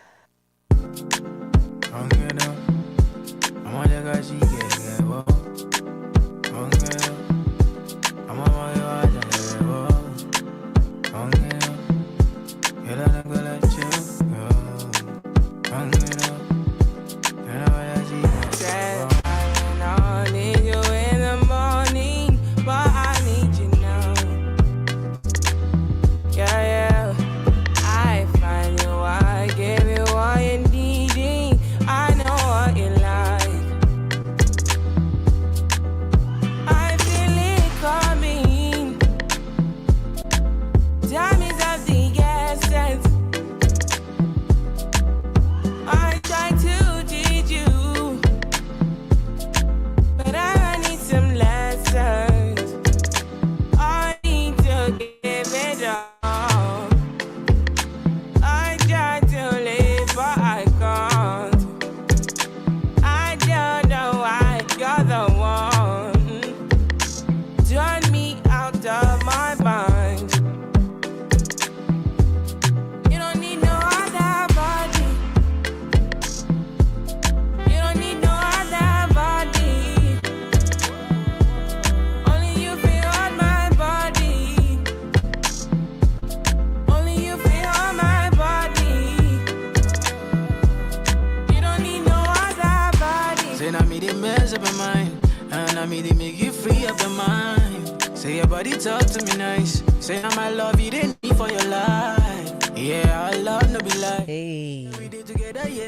Speaker 3: And I mean, they make you free up your mind. Say your body talk to me nice. Say I'm my love, you didn't need for your life. Yeah, I love no be like.
Speaker 2: Hey.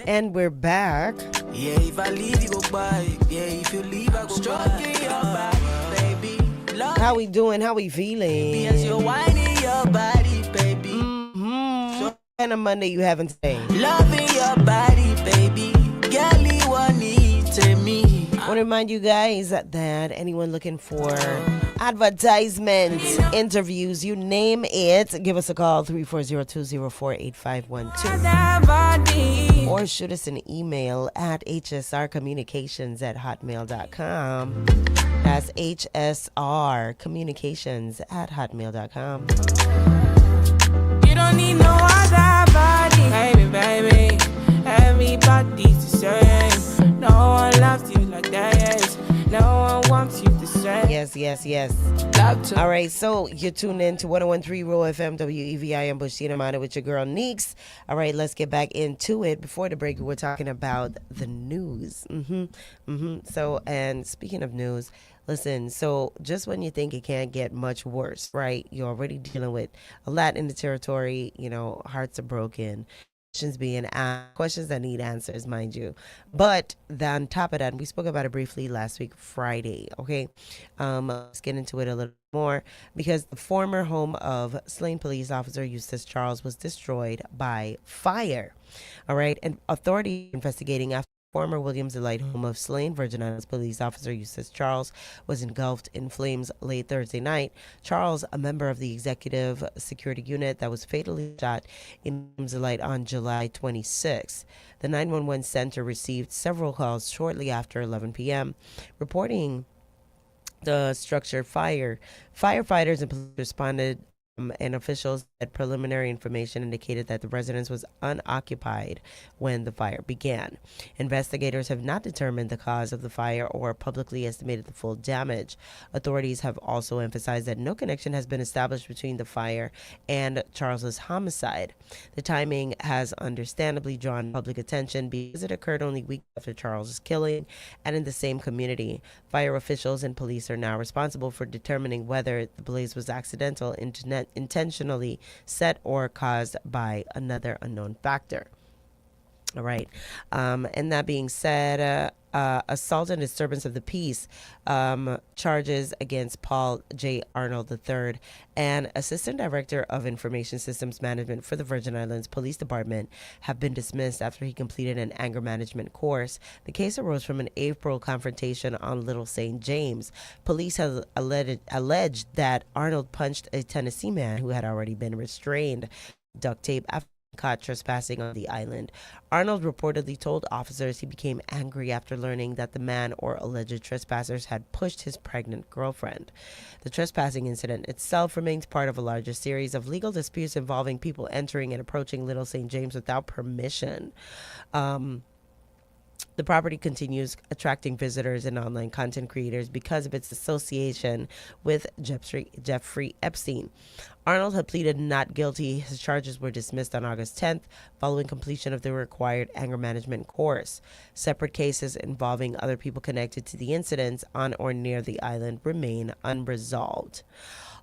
Speaker 2: And we're back.
Speaker 3: Yeah, if I leave, you go by. Yeah, if you leave, I go stroking your body, baby. Love
Speaker 2: How we doing? How we feeling?
Speaker 3: as you're whining your body, baby.
Speaker 2: What kind of Monday you having today?
Speaker 3: Loving your body, baby. Girl, you want need to me.
Speaker 2: I want to remind you guys that anyone looking for advertisements, interviews, you name it, give us a call, 340-204-8512. Or shoot us an email at hsrcommunications@hotmail.com. That's hsrcommunications@hotmail.com.
Speaker 3: You don't need no other body, baby. Everybody's the same. No one loves you like that, yes. No one wants you the same.
Speaker 2: Yes. All right, so you're tuned in to 101.3 Roe FM, WEVI, and Bushina Mata with your girl Neeks. All right, let's get back into it. Before the break, we're talking about the news. So, and speaking of news, listen, so just when you think it can't get much worse, right, you're already dealing with a lot in the territory, hearts are broken. Questions being asked, questions that need answers, mind you. But on top of that, we spoke about it briefly last week, Friday, okay? Let's get into it a little more because the former home of slain police officer Eustace Charles was destroyed by fire, all right? And authorities investigating after former Williams Delight home of slain Virgin Islands police officer Eustace Charles was engulfed in flames late Thursday night. Charles, a member of the executive security unit that was fatally shot in Williams Delight on July 26. The 911 center received several calls shortly after 11 p.m. reporting the structure fire. Firefighters and police responded, and officials said preliminary information indicated that the residence was unoccupied when the fire began. Investigators have not determined the cause of the fire or publicly estimated the full damage. Authorities have also emphasized that no connection has been established between the fire and Charles's homicide. The timing has understandably drawn public attention because it occurred only weeks after Charles's killing and in the same community. Fire officials and police are now responsible for determining whether the blaze was accidental, intentionally set, or caused by another unknown factor. All right. And that being said, assault and disturbance of the peace charges against Paul J. Arnold III, and Assistant Director of Information Systems Management for the Virgin Islands Police Department, have been dismissed after he completed an anger management course. The case arose from an April confrontation on Little St. James. Police have alleged that Arnold punched a Tennessee man who had already been restrained, duct tape, after caught trespassing on the island. Arnold reportedly told officers he became angry after learning that the man or alleged trespassers had pushed his pregnant girlfriend. The trespassing incident itself remains part of a larger series of legal disputes involving people entering and approaching Little St. James without permission. The property continues attracting visitors and online content creators because of its association with Jeffrey Epstein. Arnold had pleaded not guilty. His charges were dismissed on August 10th following completion of the required anger management course. Separate cases involving other people connected to the incidents on or near the island remain unresolved.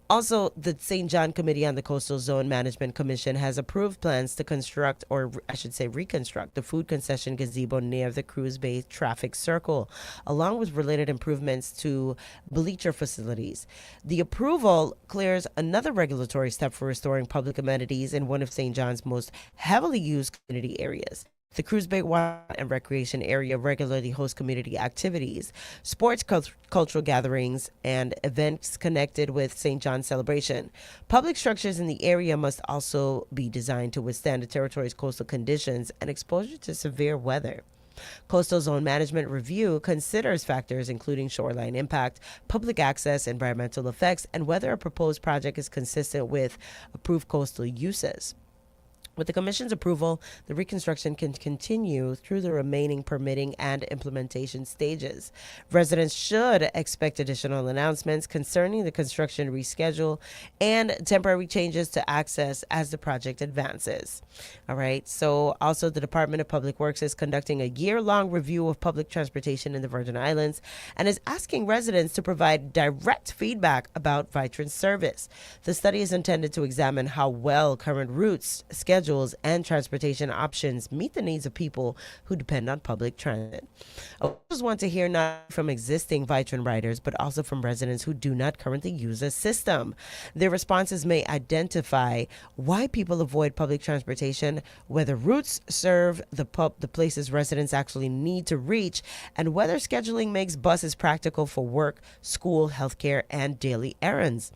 Speaker 2: Also, the St. John Committee on the Coastal Zone Management Commission has approved plans to construct, or I should say reconstruct, the food concession gazebo near the Cruise Bay traffic circle, along with related improvements to bleacher facilities. The approval clears another regulatory step for restoring public amenities in one of St. John's most heavily used community areas. The Cruise Bay Water and Recreation Area regularly hosts community activities, sports, cultural gatherings, and events connected with St. John's celebration. Public structures in the area must also be designed to withstand the territory's coastal conditions and exposure to severe weather. Coastal Zone Management Review considers factors including shoreline impact, public access, environmental effects, and whether a proposed project is consistent with approved coastal uses. With the Commission's approval, the reconstruction can continue through the remaining permitting and implementation stages. Residents should expect additional announcements concerning the construction reschedule and temporary changes to access as the project advances. All right. So, also, the Department of Public Works is conducting a year-long review of public transportation in the Virgin Islands and is asking residents to provide direct feedback about Vitron's service. The study is intended to examine how well current routes, schedules, and transportation options meet the needs of people who depend on public transit. Officials want to hear not from existing Vitron riders, but also from residents who do not currently use a system. Their responses may identify why people avoid public transportation, whether routes serve the places residents actually need to reach, and whether scheduling makes buses practical for work, school, healthcare, and daily errands.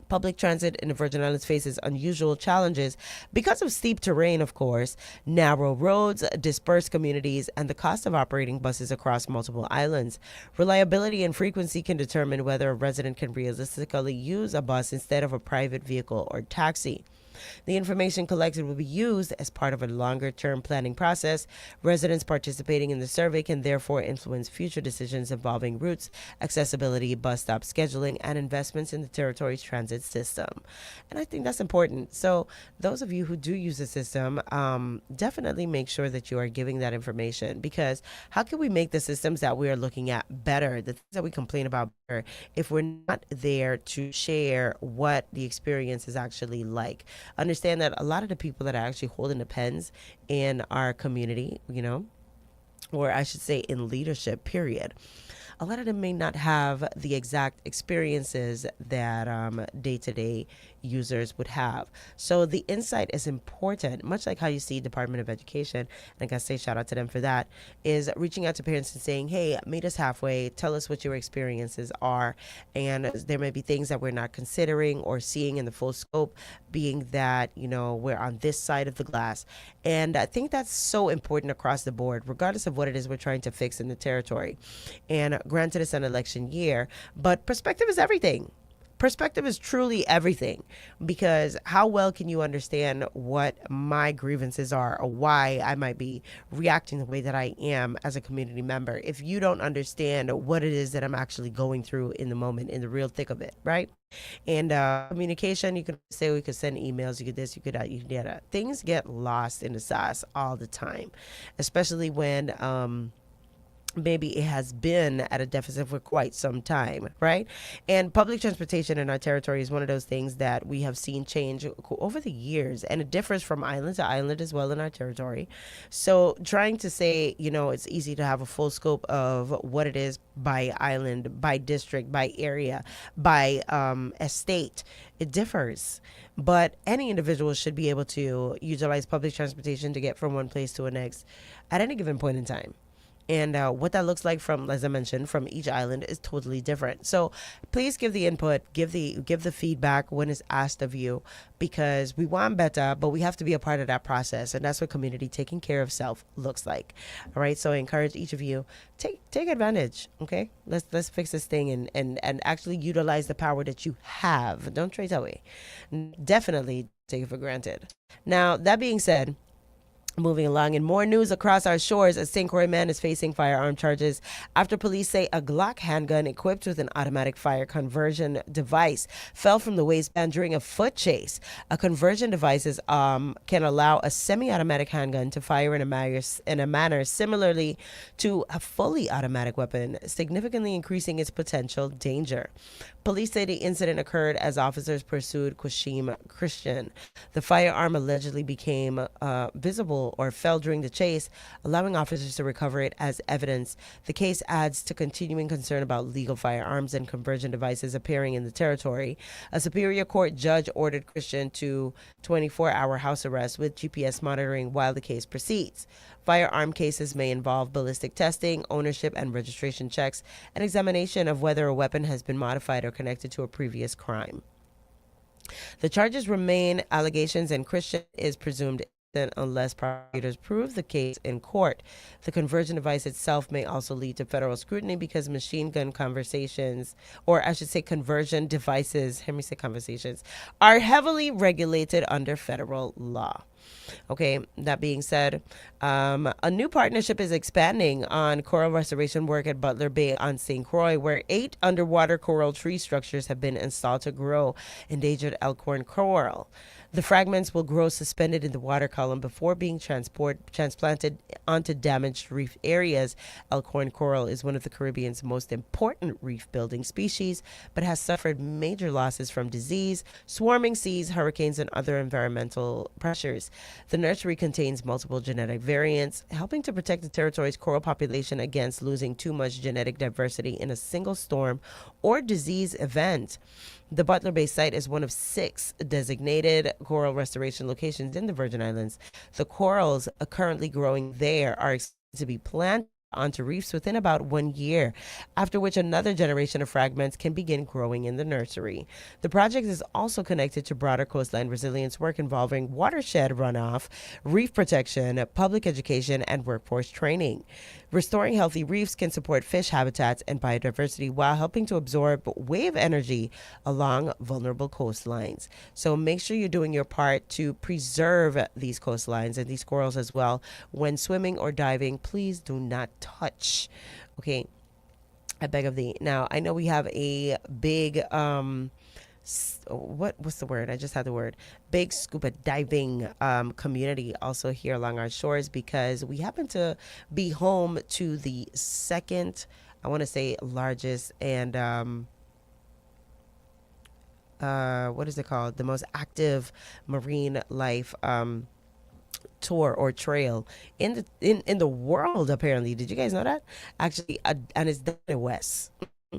Speaker 2: Public transit in the Virgin Islands faces unusual challenges because of steep terrain, of course, narrow roads, dispersed communities, and the cost of operating buses across multiple islands. Reliability and frequency can determine whether a resident can realistically use a bus instead of a private vehicle or taxi. The information collected will be used as part of a longer-term planning process. Residents participating in the survey can therefore influence future decisions involving routes, accessibility, bus stop scheduling, and investments in the territory's transit system. And I think that's important. So those of you who do use the system, definitely make sure that you are giving that information, because how can we make the systems that we are looking at better, the things that we complain about better, if we're not there to share what the experience is actually like? Understand that a lot of the people that are actually holding the pens in our community, or I should say in leadership, period, a lot of them may not have the exact experiences that day-to-day users would have. So the insight is important, much like how you see Department of Education, and I gotta say shout out to them for that, is reaching out to parents and saying, hey, meet us halfway, tell us what your experiences are, and there may be things that we're not considering or seeing in the full scope, being that, we're on this side of the glass. And I think that's so important across the board, regardless of what it is we're trying to fix in the territory. And granted, it's an election year, but perspective is everything. Perspective is truly everything, because how well can you understand what my grievances are or why I might be reacting the way that I am as a community member if you don't understand what it is that I'm actually going through in the moment, in the real thick of it, right? And communication, you could say we could send emails, you could this, you could that, you could that. Things get lost in the sauce all the time, especially when maybe it has been at a deficit for quite some time, right? And public transportation in our territory is one of those things that we have seen change over the years, and it differs from island to island as well in our territory. So trying to say, it's easy to have a full scope of what it is by island, by district, by area, by estate, it differs. But any individual should be able to utilize public transportation to get from one place to the next at any given point in time. And what that looks like from, as I mentioned, from each island is totally different. So please give the input, give the feedback when it's asked of you, because we want better, but we have to be a part of that process. And that's what community taking care of self looks like. All right. So I encourage each of you, take advantage. OK, let's fix this thing and actually utilize the power that you have. Don't trade away. Definitely take it for granted. Now, that being said, moving along, in more news across our shores, a St. Croix man is facing firearm charges after police say a Glock handgun equipped with an automatic fire conversion device fell from the waistband during a foot chase. A conversion device can allow a semi-automatic handgun to fire in a manner similarly to a fully automatic weapon, significantly increasing its potential danger. Police say the incident occurred as officers pursued Quashim Christian. The firearm allegedly became visible or fell during the chase, allowing officers to recover it as evidence. The case adds to continuing concern about legal firearms and conversion devices appearing in the territory. A Superior Court judge ordered Christian to 24-hour house arrest with GPS monitoring while the case proceeds. Firearm cases may involve ballistic testing, ownership and registration checks, and examination of whether a weapon has been modified or connected to a previous crime. The charges remain allegations, and Christian is presumed innocent unless prosecutors prove the case in court. The conversion device itself may also lead to federal scrutiny because machine gun conversion devices, are heavily regulated under federal law. Okay, that being said, a new partnership is expanding on coral restoration work at Butler Bay on St. Croix, where 8 underwater coral tree structures have been installed to grow endangered elkhorn coral. The fragments will grow suspended in the water column before being transplanted onto damaged reef areas. Elkhorn coral is one of the Caribbean's most important reef-building species, but has suffered major losses from disease, swarming seas, hurricanes, and other environmental pressures. The nursery contains multiple genetic variants, helping to protect the territory's coral population against losing too much genetic diversity in a single storm or disease event. The Butler Bay site is one of 6 designated coral restoration locations in the Virgin Islands. The corals currently growing there are expected to be planted onto reefs within about 1 year, after which another generation of fragments can begin growing in the nursery. The project is also connected to broader coastline resilience work involving watershed runoff, reef protection, public education, and workforce training. Restoring healthy reefs can support fish habitats and biodiversity while helping to absorb wave energy along vulnerable coastlines. So make sure you're doing your part to preserve these coastlines and these corals as well. When swimming or diving, please do not touch. Okay, I beg of thee. Now, I know we have a big what's the word? I just had the word. Big scuba diving community also here along our shores, because we happen to be home to the second, I want to say, largest and what is it called? The most active marine life tour or trail in the world, apparently. Did you guys know that? Actually, and it's down in West,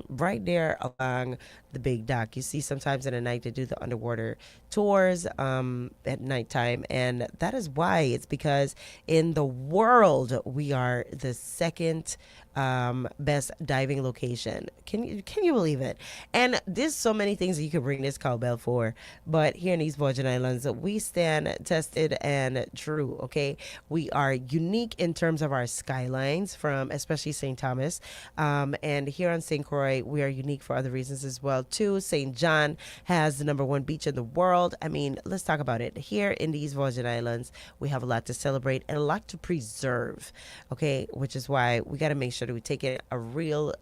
Speaker 2: right there along the big dock. You see sometimes in the night they do the underwater tours at nighttime, and that is why. It's because in the world we are the second best diving location. Can you believe it? And there's so many things that you can bring this cowbell for, but here in these Virgin Islands we stand tested and true. Okay, we are unique in terms of our skylines, from especially St. Thomas, and here on St. Croix we are unique for other reasons as well too. St. John has the #1 beach in the world. I mean, let's talk about it. Here in these Virgin Islands we have a lot to celebrate and a lot to preserve, okay, which is why we got to make sure that we take it a real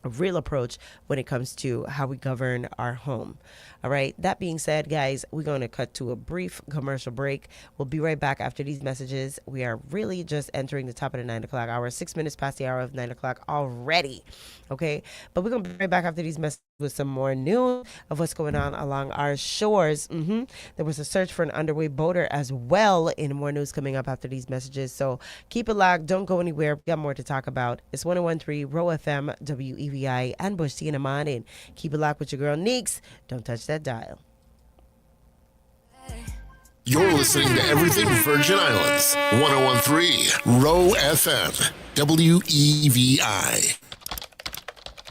Speaker 2: approach when it comes to how we govern our home. All right, that being said, guys, we're going to cut to a brief commercial break. We'll be right back after these messages. We are really just entering the top of the 9 o'clock hour, 6 minutes past the hour of 9 o'clock already. Okay, but we're going to be right back after these messages with some more news of what's going on along our shores. There was a search for an underway boater as well, and more news coming up after these messages. So keep it locked. Don't go anywhere. We got more to talk about. It's 101.3 Roe FM, WEVI, and Bush T in the morning. Keep it locked with your girl Neeks. Don't touch that dial.
Speaker 1: You're listening to Everything Virgin Islands. 101.3 Roe FM, WEVI.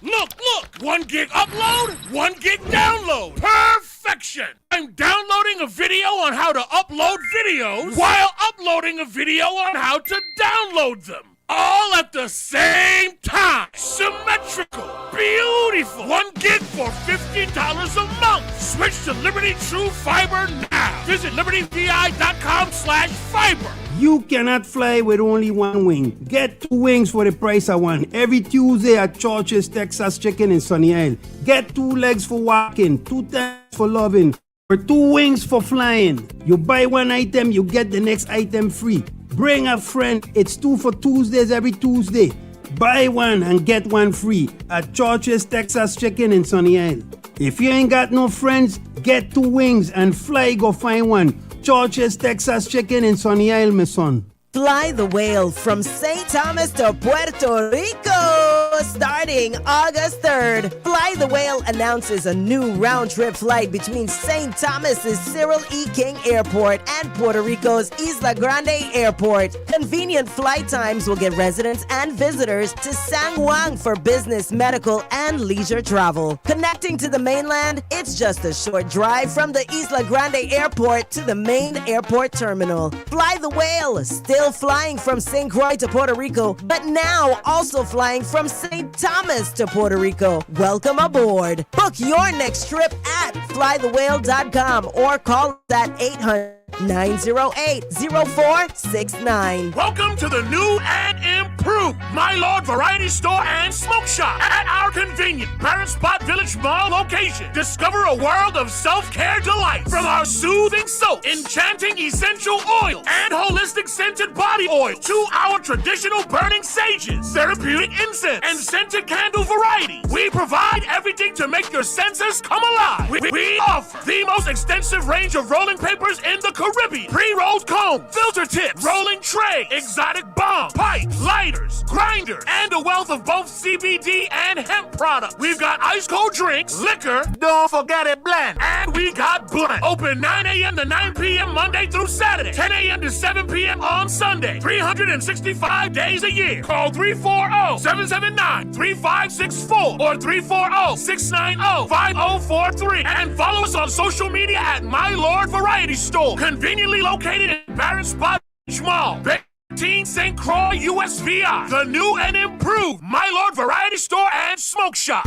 Speaker 20: Look! 1 gig upload, 1 gig download. Perfection! I'm downloading a video on how to upload videos while uploading a video on how to download them. All at the same time. Symmetrical. Beautiful. 1 gig for $50 a month. Switch to Liberty True Fiber now. Visit libertyvi.com/fiber.
Speaker 4: You cannot fly with only 1 wing. Get 2 wings for the price of 1. Every Tuesday at Church's Texas Chicken in Sunny Isle. Get 2 legs for walking, 2 times for loving, or 2 wings for flying. You buy 1 item, you get the next item free. Bring a friend. It's 2 for Tuesdays every Tuesday. Buy 1 and get 1 free at Church's Texas Chicken in Sunny Isle. If you ain't got no friends, get 2 wings and fly go find 1. Church's Texas Chicken in Sunny Isle, my son.
Speaker 2: Fly the Whale from St. Thomas to Puerto Rico starting August 3rd. Fly the Whale announces a new round-trip flight between St. Thomas's Cyril E. King Airport and Puerto Rico's Isla Grande Airport. Convenient flight times will get residents and visitors to San Juan for business, medical, and leisure travel. Connecting to the mainland, it's just a short drive from the Isla Grande Airport to the main airport terminal. Fly the Whale, still flying from St. Croix to Puerto Rico, but now also flying from St. St. Thomas to Puerto Rico. Welcome aboard. Book your next trip at flythewhale.com or call us at 800-908-0469.
Speaker 20: Welcome to the new and improved My Lord Variety Store and Smoke Shop at our convenient Barron Spot Village Mall location. Discover a world of self-care delight from our soothing soap, enchanting essential oil, and holistic scented body oil to our traditional burning sages, therapeutic incense, and scented candle variety. We provide everything to make your senses come alive. We offer the most extensive range of rolling papers in the Caribbean. Pre-rolled cone, filter tips, rolling tray, exotic bomb, pipe, lighters, grinders, and a wealth of both CBD and hemp products. We've got ice cold drinks, liquor, don't forget it, blend, and we got blend. Open 9 a.m. to 9 p.m. Monday through Saturday, 10 a.m. to 7 p.m. on Sunday, 365 days a year. Call 340-779-3564 or 340-690-5043 and follow us on social media at My Lord Variety Store, conveniently located in Barron Spot Mall, 15 St. Croix, USVI. The new and improved My Lord Variety Store and Smoke Shop.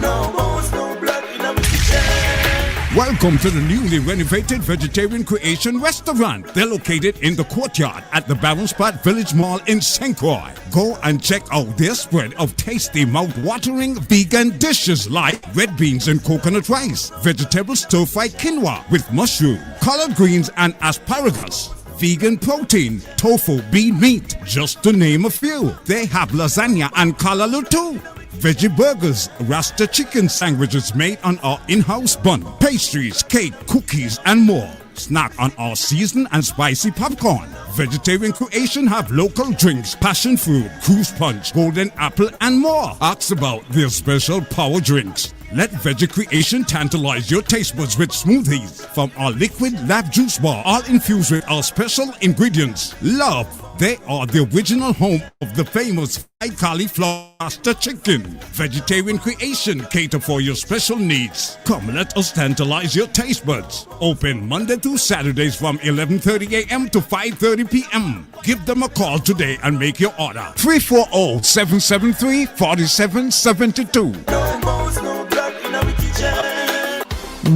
Speaker 5: Welcome to the newly renovated Vegetarian Creation Restaurant. They're located in the courtyard at the Barron Spot Village Mall in St. Croix. Go and check out their spread of tasty, mouth-watering vegan dishes like red beans and coconut rice, vegetable stir-fried quinoa with mushroom, collard greens and asparagus, vegan protein, tofu, bean meat, just to name a few. They have lasagna and kalaloo too. Veggie burgers, Rasta chicken sandwiches made on our in-house bun, pastries, cake, cookies, and more. Snack on our seasoned and spicy popcorn. Vegetarian Creation have local drinks, passion fruit, cruise punch, golden apple, and more. Ask about their special power drinks. Let Veggie Creation tantalize your taste buds with smoothies from our liquid lab juice bar, all infused with our special ingredients. Love. They are the original home of the famous fried cauliflower pasta chicken. Vegetarian Creation cater for your special needs. Come, let us tantalize your taste buds. Open Monday through Saturdays from 11:30 a.m. to 5:30 p.m. Give them a call today and make your order. 340-773-4772.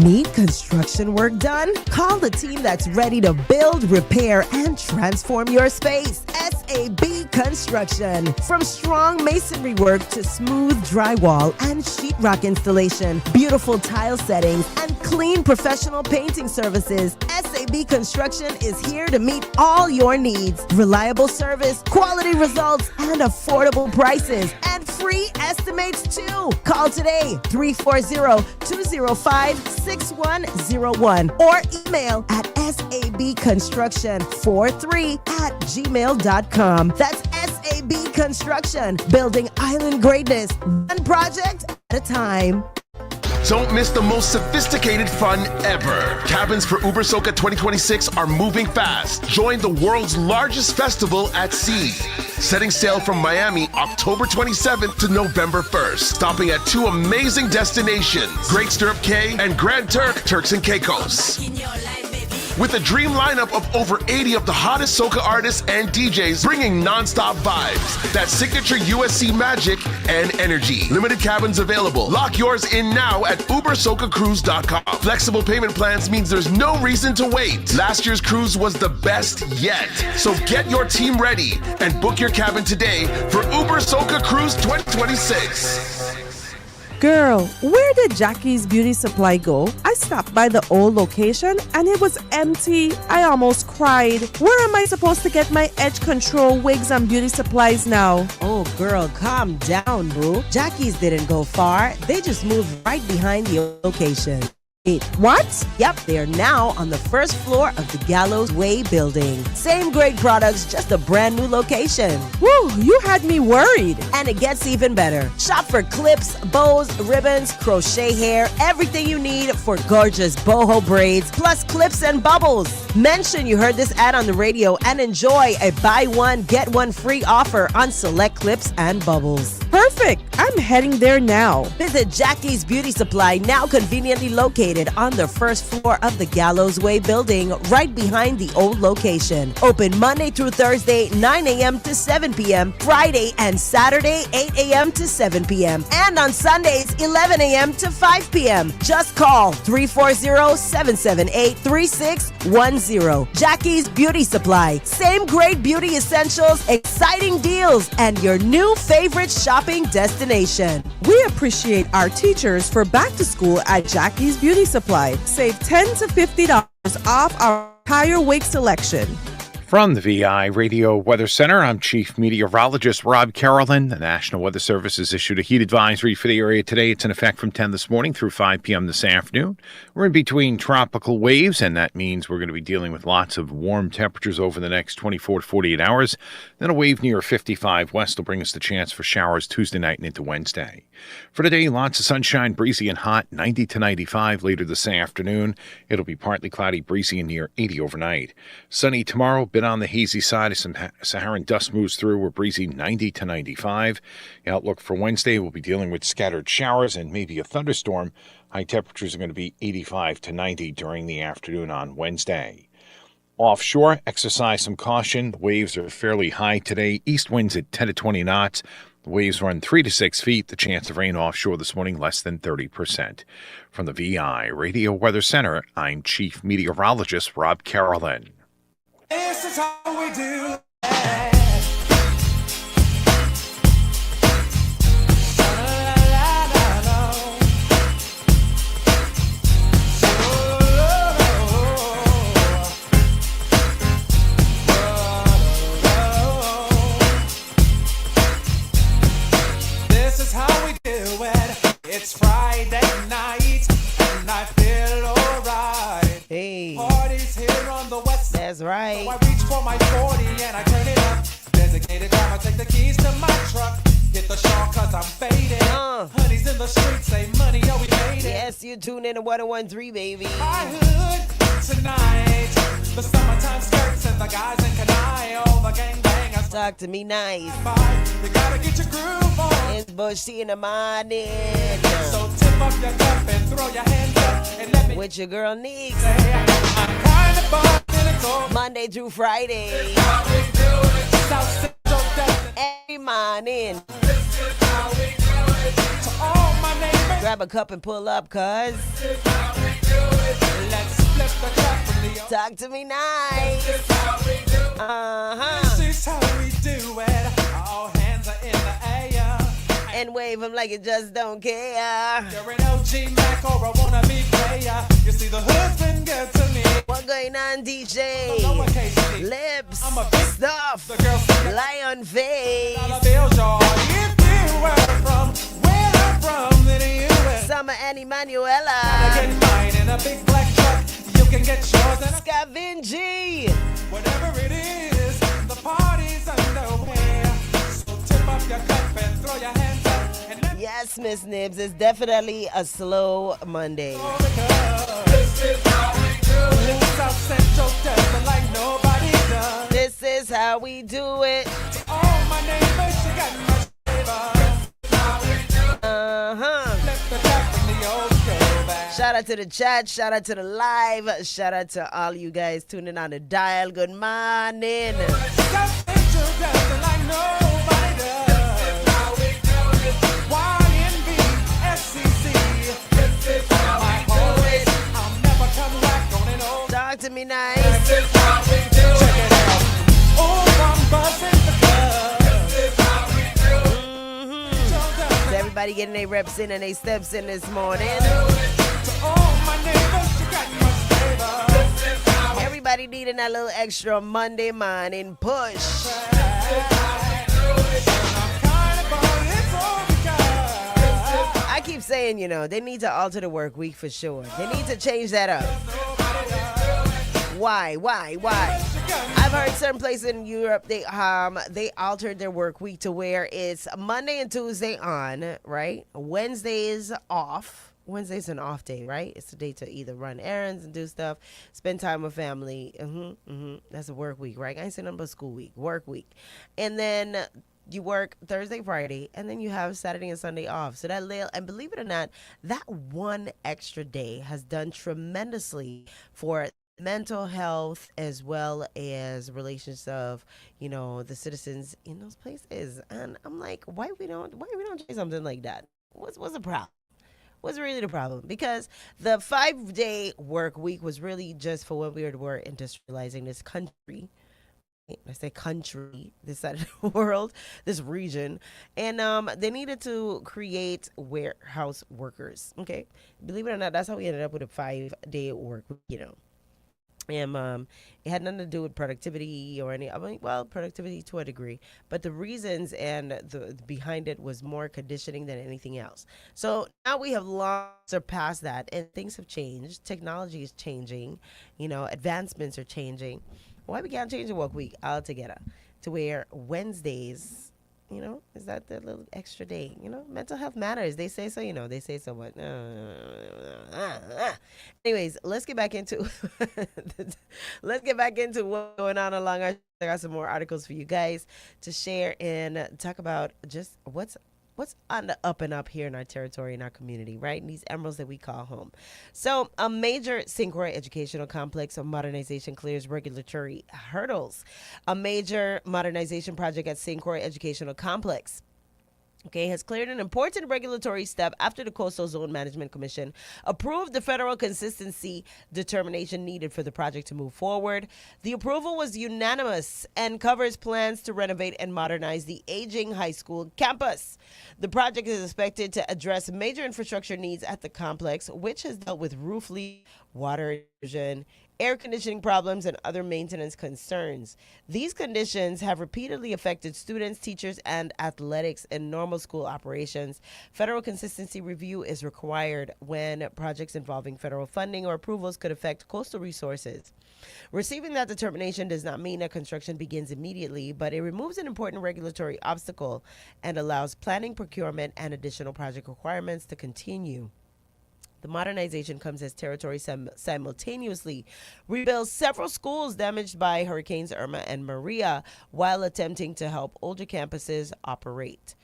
Speaker 2: Need construction work done? Call the team that's ready to build, repair, and transform your space. SAB Construction. From strong masonry work to smooth drywall and sheetrock installation, beautiful tile settings, and clean professional painting services, SAB Construction is here to meet all your needs. Reliable service, quality results, and affordable prices, and free estimates too. Call today, 340-205-6101 or email at sabconstruction43@gmail.com. That's SAB Construction, building island greatness, one project at a time.
Speaker 6: Don't miss the most sophisticated fun ever. Cabins for Uber Soca 2026 are moving fast. Join the world's largest festival at sea. Setting sail from Miami October 27th to November 1st. Stopping at two amazing destinations, Great Stirrup Cay and Grand Turk, Turks and Caicos. With a dream lineup of over 80 of the hottest soca artists and DJs bringing non-stop vibes, that signature USC magic and energy. Limited cabins available. Lock yours in now at ubersocacruise.com. Flexible payment plans means there's no reason to wait. Last year's cruise was the best yet. So get your team ready and book your cabin today for Uber Soca Cruise 2026.
Speaker 9: Girl, where did Jackie's Beauty Supply go? I stopped by the old location and it was empty. I almost cried. Where am I supposed to get my edge control wigs and beauty supplies now?
Speaker 2: Oh, girl, calm down, boo. Jackie's didn't go far. They just moved right behind the location.
Speaker 9: What?
Speaker 2: Yep, they're now on the first floor of the Gallows Way building. Same great products, just a brand new location.
Speaker 9: Woo, you had me worried.
Speaker 2: And it gets even better. Shop for clips, bows, ribbons, crochet hair, everything you need for gorgeous boho braids, plus clips and bubbles. Mention you heard this ad on the radio and enjoy a buy one, get one free offer on select clips and bubbles.
Speaker 9: Perfect. I'm heading there now.
Speaker 2: Visit Jackie's Beauty Supply, now conveniently located on the first floor of the Gallows Way building, right behind the old location. Open Monday through Thursday, 9 a.m. to 7 p.m., Friday and Saturday, 8 a.m. to 7 p.m., and on Sundays, 11 a.m. to 5 p.m. Just call 340-778-3610. Jackie's Beauty Supply. Same great beauty essentials, exciting deals, and your new favorite shopping destination.
Speaker 9: We appreciate our teachers for back to school at Jackie's Beauty Supply. Save $10 to $50 off our entire wig selection.
Speaker 16: From the VI Radio Weather Center, I'm Chief Meteorologist Rob Carolyn. The National Weather Service has issued a heat advisory for the area today. It's in effect from 10 this morning through 5 p.m. this afternoon. We're in between tropical waves, and that means we're going to be dealing with lots of warm temperatures over the next 24 to 48 hours. Then a wave near 55 west will bring us the chance for showers Tuesday night and into Wednesday. For today, lots of sunshine, breezy and hot, 90 to 95 later this afternoon. It'll be partly cloudy, breezy, and near 80 overnight. Sunny tomorrow, bit on the hazy side as some Saharan dust moves through. We're breezy 90 to 95. The outlook for Wednesday, we'll be dealing with scattered showers and maybe a thunderstorm. High temperatures are going to be 85 to 90 during the afternoon on Wednesday. Offshore, exercise some caution. The waves are fairly high today. East winds at 10 to 20 knots. The waves run 3 to 6 feet. The chance of rain offshore this morning, less than 30%. From the VI Radio Weather Center, I'm Chief Meteorologist Rob Carolyn.
Speaker 17: This is how we do It's Friday night, and I feel alright.
Speaker 2: Hey.
Speaker 17: Party's here on the west side.
Speaker 2: That's right.
Speaker 17: So I reach for my 40 and I turn it up. Designated driver, take the keys to my truck. Hit the shawl cause I'm faded. Honey's in the streets, say money, oh we made it.
Speaker 2: Yes, you tune in to 101.3, baby.
Speaker 17: My hood tonight. The summertime skirts and the guys in Kanai. All the gangbangers.
Speaker 2: Talk to me nice.
Speaker 17: You gotta get your groove on.
Speaker 2: It's Bushy in the morning.
Speaker 17: So tip up your cup and throw your hands up and let me.
Speaker 2: With your girl Neeks.
Speaker 17: I'm kind of buzzing, it's all
Speaker 2: Monday through Friday.
Speaker 17: This is how we do it. South Central Destin.
Speaker 2: Every morning.
Speaker 17: This is how we do it. To all my neighbors.
Speaker 2: Grab a cup and pull up, cuz.
Speaker 17: This is how we do it. Let's flip the cup from the
Speaker 2: Talk to me nice.
Speaker 17: This is how we do it. This is how we do it. All hands are in the air.
Speaker 2: And wave them like you just don't care.
Speaker 17: You're an OG Mac or a wannabe player. You see the hood's been good to me.
Speaker 2: What going on, DJ? Lips,
Speaker 17: I'm a big
Speaker 2: stuff,
Speaker 17: the girls
Speaker 2: lion face.
Speaker 17: dollar bills, y'all. If you were from where I'm from, then you would.
Speaker 2: Summer and Emanuela.
Speaker 17: Get mine in a big black truck. You can get yours in a
Speaker 2: Scavingy.
Speaker 17: whatever it is. The party's underway. So tip up your cup and throw your hands up. And let
Speaker 2: Yes, Miss Nibs, it's definitely a slow Monday.
Speaker 17: This is how we do it. South Central Destin like nobody does.
Speaker 2: This is how we do it.
Speaker 17: To all my neighbors, you got much flavor. This is how we do it. Flip the cup from the old throwback.
Speaker 2: Shout out to the chat, shout out to the live, shout out to all you guys tuning on the dial. Good morning.
Speaker 17: South Central Destin like nobody does. This is how we do it. YNB, SCC. This is how we do it. I'll never come back on an old.
Speaker 2: Talk to me nice.
Speaker 17: This is how we do it. Check it out. Oh, I'm buzzing the club. This is how we do it.
Speaker 2: So everybody getting their reps in and their steps in this morning.
Speaker 17: To all my neighbors, you got much flavor. This is how we
Speaker 2: Everybody needing that little extra Monday morning push. I keep saying, they need to alter the work week for sure. They need to change that up. Why? I've heard certain places in Europe, they altered their work week to where it's Monday and Tuesday on, right? Wednesday is off. Wednesday's an off day, right? It's a day to either run errands and do stuff, spend time with family. That's a work week, right? I ain't saying nothing but school week, work week. And then you work Thursday, Friday, and then you have Saturday and Sunday off. So and believe it or not, that one extra day has done tremendously for mental health as well as relations of the citizens in those places. And I'm like, why we don't do something like that? What's the problem? What's really the problem? Because the 5-day work week was really just for when we were industrializing this country. I say country, this side of the world, this region, and they needed to create warehouse workers. Okay, believe it or not, that's how we ended up with a 5-day work. And it had nothing to do with productivity or any. I mean, well, productivity to a degree, but the reasons and the behind it was more conditioning than anything else. So now we have long surpassed that, and things have changed. Technology is changing. Advancements are changing. Why we can't change the work week altogether to where Wednesdays, is that the little extra day? Mental health matters. They say so. They say so. But anyways, let's get back into what's going on along our. I got some more articles for you guys to share and talk about just what's on the up and up here in our territory, in our community, right? In these emeralds that we call home. So a major St. Croix educational complex of modernization clears regulatory hurdles. A major modernization project at St. Croix Educational Complex has cleared an important regulatory step after the Coastal Zone Management Commission approved the federal consistency determination needed for the project to move forward. The approval was unanimous and covers plans to renovate and modernize the aging high school campus. The project is expected to address major infrastructure needs at the complex, which has dealt with roof leak, water intrusion, air conditioning problems, and other maintenance concerns. These conditions have repeatedly affected students, teachers, and athletics in normal school operations. Federal consistency review is required when projects involving federal funding or approvals could affect coastal resources. Receiving that determination does not mean that construction begins immediately, but it removes an important regulatory obstacle and allows planning, procurement, and additional project requirements to continue. The modernization comes as territory simultaneously rebuilds several schools damaged by Hurricanes Irma and Maria while attempting to help older campuses operate.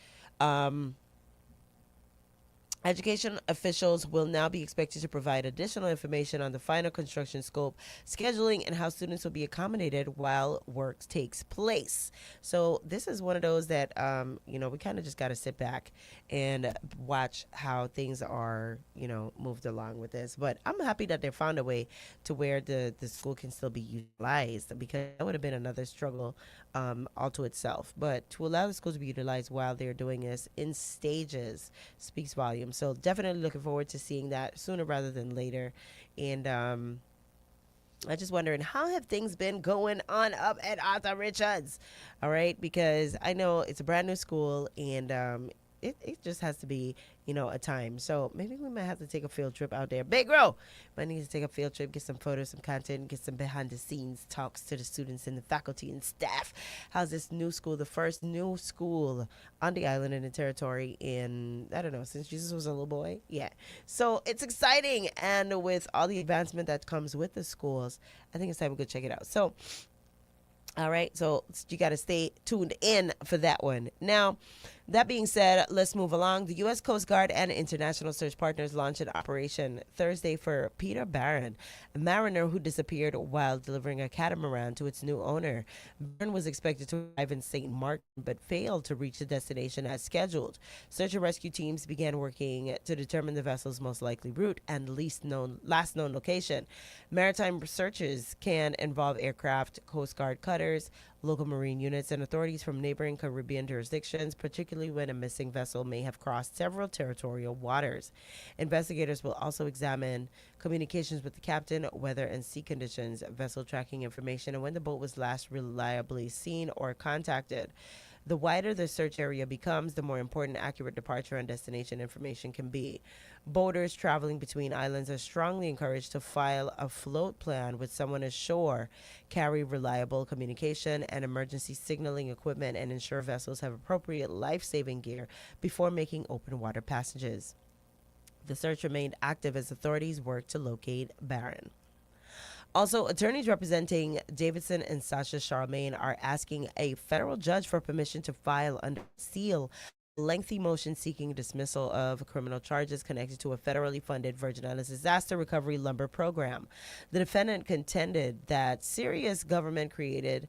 Speaker 2: Education officials will now be expected to provide additional information on the final construction scope, scheduling, and how students will be accommodated while work takes place. So this is one of those that, we kind of just got to sit back and watch how things are, moved along with this. But I'm happy that they found a way to where the school can still be utilized, because that would have been another struggle all to itself. But to allow the school to be utilized while they're doing this in stages speaks volumes. So definitely looking forward to seeing that sooner rather than later. And I just wondering, how have things been going on up at Arthur Richards? All right, because I know it's a brand new school, and it just has to be, a time. So maybe we might have to take a field trip out there. Big Row might need to take a field trip, get some photos, some content, get some behind the scenes talks to the students and the faculty and staff. How's this new school, the first new school on the island in the territory in, I don't know, since Jesus was a little boy? Yeah. So it's exciting. And with all the advancement that comes with the schools, I think it's time we go check it out. So, all right, so you got to stay tuned in for that one. Now, that being said, let's move along. The U.S. Coast Guard and international search partners launched an operation Thursday for Peter Barron, a mariner who disappeared while delivering a catamaran to its new owner. Barron was expected to arrive in St. Martin, but failed to reach the destination as scheduled. Search and rescue teams began working to determine the vessel's most likely route and last known location. Maritime searches can involve aircraft, Coast Guard cutters, local marine units, and authorities from neighboring Caribbean jurisdictions, particularly when a missing vessel may have crossed several territorial waters. Investigators will also examine communications with the captain, weather and sea conditions, vessel tracking information, and when the boat was last reliably seen or contacted. The wider the search area becomes, the more important accurate departure and destination information can be. Boaters traveling between islands are strongly encouraged to file a float plan with someone ashore, carry reliable communication and emergency signaling equipment, and ensure vessels have appropriate life-saving gear before making open water passages. The search remained active as authorities worked to locate Barron. Also, attorneys representing Davidson and Sasha Charlemagne are asking a federal judge for permission to file under seal lengthy motion seeking dismissal of criminal charges connected to a federally funded Virgin Islands disaster recovery lumber program. The defendant contended that serious government-created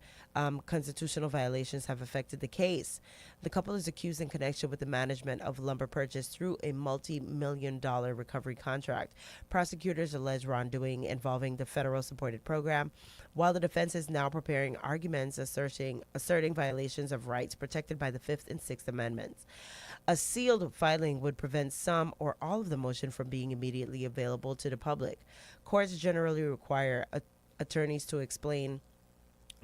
Speaker 2: constitutional violations have affected the case. The couple is accused in connection with the management of lumber purchase through a multi-million-dollar recovery contract. Prosecutors allege wrongdoing involving the federal-supported program, while the defense is now preparing arguments asserting violations of rights protected by the Fifth and Sixth Amendments. A sealed filing would prevent some or all of the motion from being immediately available to the public. Courts generally require attorneys to explain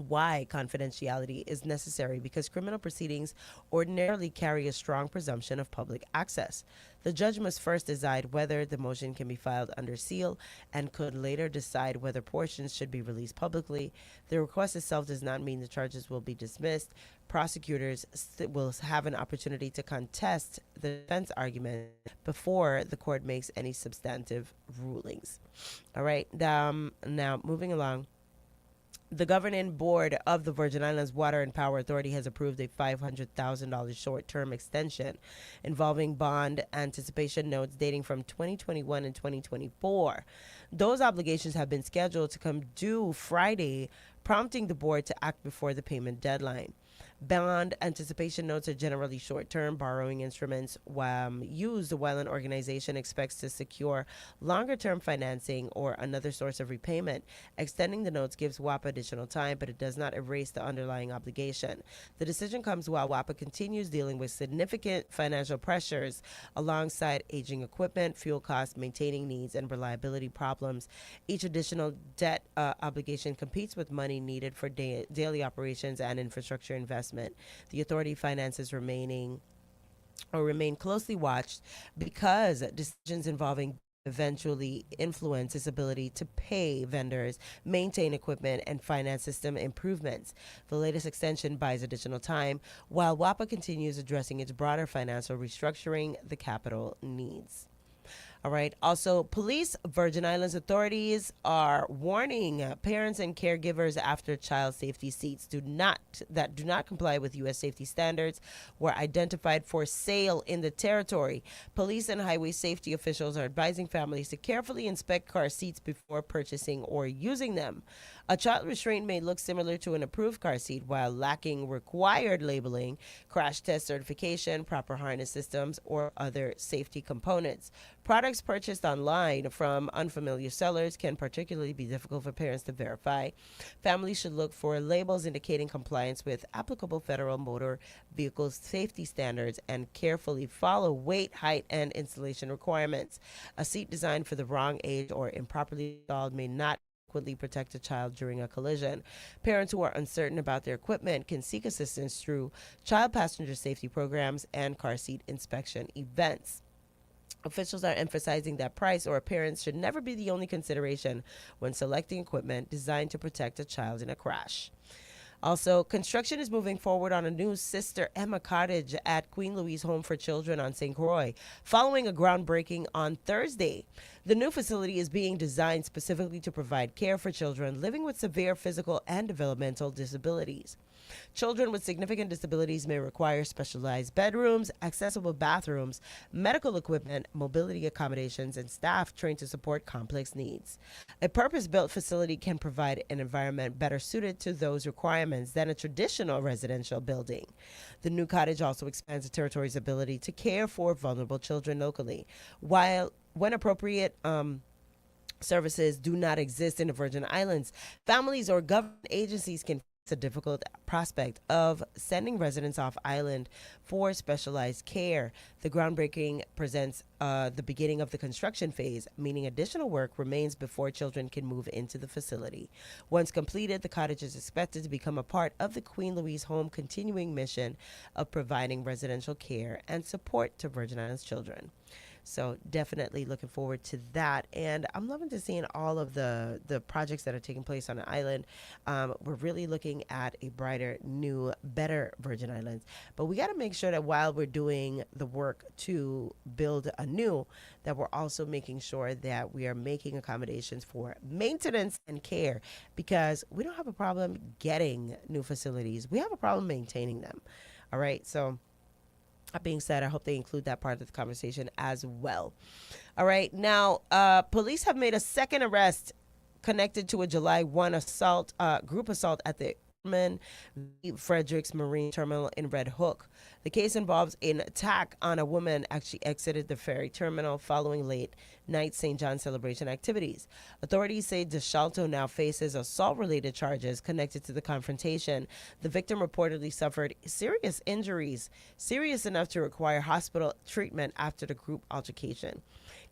Speaker 2: why confidentiality is necessary because criminal proceedings ordinarily carry a strong presumption of public access. The judge must first decide whether the motion can be filed under seal and could later decide whether portions should be released publicly. The request itself does not mean the charges will be dismissed. Prosecutors will have an opportunity to contest the defense argument before the court makes any substantive rulings. All right, now moving along. The governing board of the Virgin Islands Water and Power Authority has approved a $500,000 short-term extension involving bond anticipation notes dating from 2021 and 2024. Those obligations have been scheduled to come due Friday, prompting the board to act before the payment deadline. Bond anticipation notes are generally short-term borrowing instruments used while an organization expects to secure longer-term financing or another source of repayment. Extending the notes gives WAPA additional time, but it does not erase the underlying obligation. The decision comes while WAPA continues dealing with significant financial pressures alongside aging equipment, fuel costs, maintaining needs, and reliability problems. Each additional debt obligation competes with money needed for daily operations and infrastructure investment. The authority finances remain closely watched because decisions involving eventually influence its ability to pay vendors, maintain equipment, and finance system improvements. The latest extension buys additional time while WAPA continues addressing its broader financial restructuring the capital needs. All right. Also, police Virgin Islands authorities are warning parents and caregivers after child safety seats that do not comply with U.S. safety standards were identified for sale in the territory. Police and highway safety officials are advising families to carefully inspect car seats before purchasing or using them. A child restraint may look similar to an approved car seat while lacking required labeling, crash test certification, proper harness systems, or other safety components. Products purchased online from unfamiliar sellers can particularly be difficult for parents to verify. Families should look for labels indicating compliance with applicable federal motor vehicle safety standards and carefully follow weight, height, and installation requirements. A seat designed for the wrong age or improperly installed may not adequately protect a child during a collision. Parents who are uncertain about their equipment can seek assistance through child passenger safety programs and car seat inspection events. Officials are emphasizing that price or appearance should never be the only consideration when selecting equipment designed to protect a child in a crash. Also, construction is moving forward on a new Sister Emma cottage at Queen Louise Home for Children on St. Croix, following a groundbreaking on Thursday. The new facility is being designed specifically to provide care for children living with severe physical and developmental disabilities. Children with significant disabilities may require specialized bedrooms, accessible bathrooms, medical equipment, mobility accommodations, and staff trained to support complex needs. A purpose-built facility can provide an environment better suited to those requirements than a traditional residential building. The new cottage also expands the territory's ability to care for vulnerable children locally. When appropriate, services do not exist in the Virgin Islands, families or government agencies can face a difficult prospect of sending residents off island for specialized care. The groundbreaking presents the beginning of the construction phase, meaning additional work remains before children can move into the facility. Once completed, the cottage is expected to become a part of the Queen Louise Home continuing mission of providing residential care and support to Virgin Islands children. So definitely looking forward to that. And I'm loving to seeing all of the projects that are taking place on the island. We're really looking at a brighter, new, better Virgin Islands. But we got to make sure that while we're doing the work to build anew, that we're also making sure that we are making accommodations for maintenance and care, because we don't have a problem getting new facilities. We have a problem maintaining them. All right. So that being said, I hope they include that part of the conversation as well. All right. Now, police have made a second arrest connected to a July 1 assault, group assault at the Fredericks Marine Terminal in Red Hook. The case involves an attack on a woman actually exited the ferry terminal following late night St. John celebration activities. Authorities say DeShalto now faces assault-related charges connected to the confrontation. The victim reportedly suffered serious injuries, serious enough to require hospital treatment after the group altercation.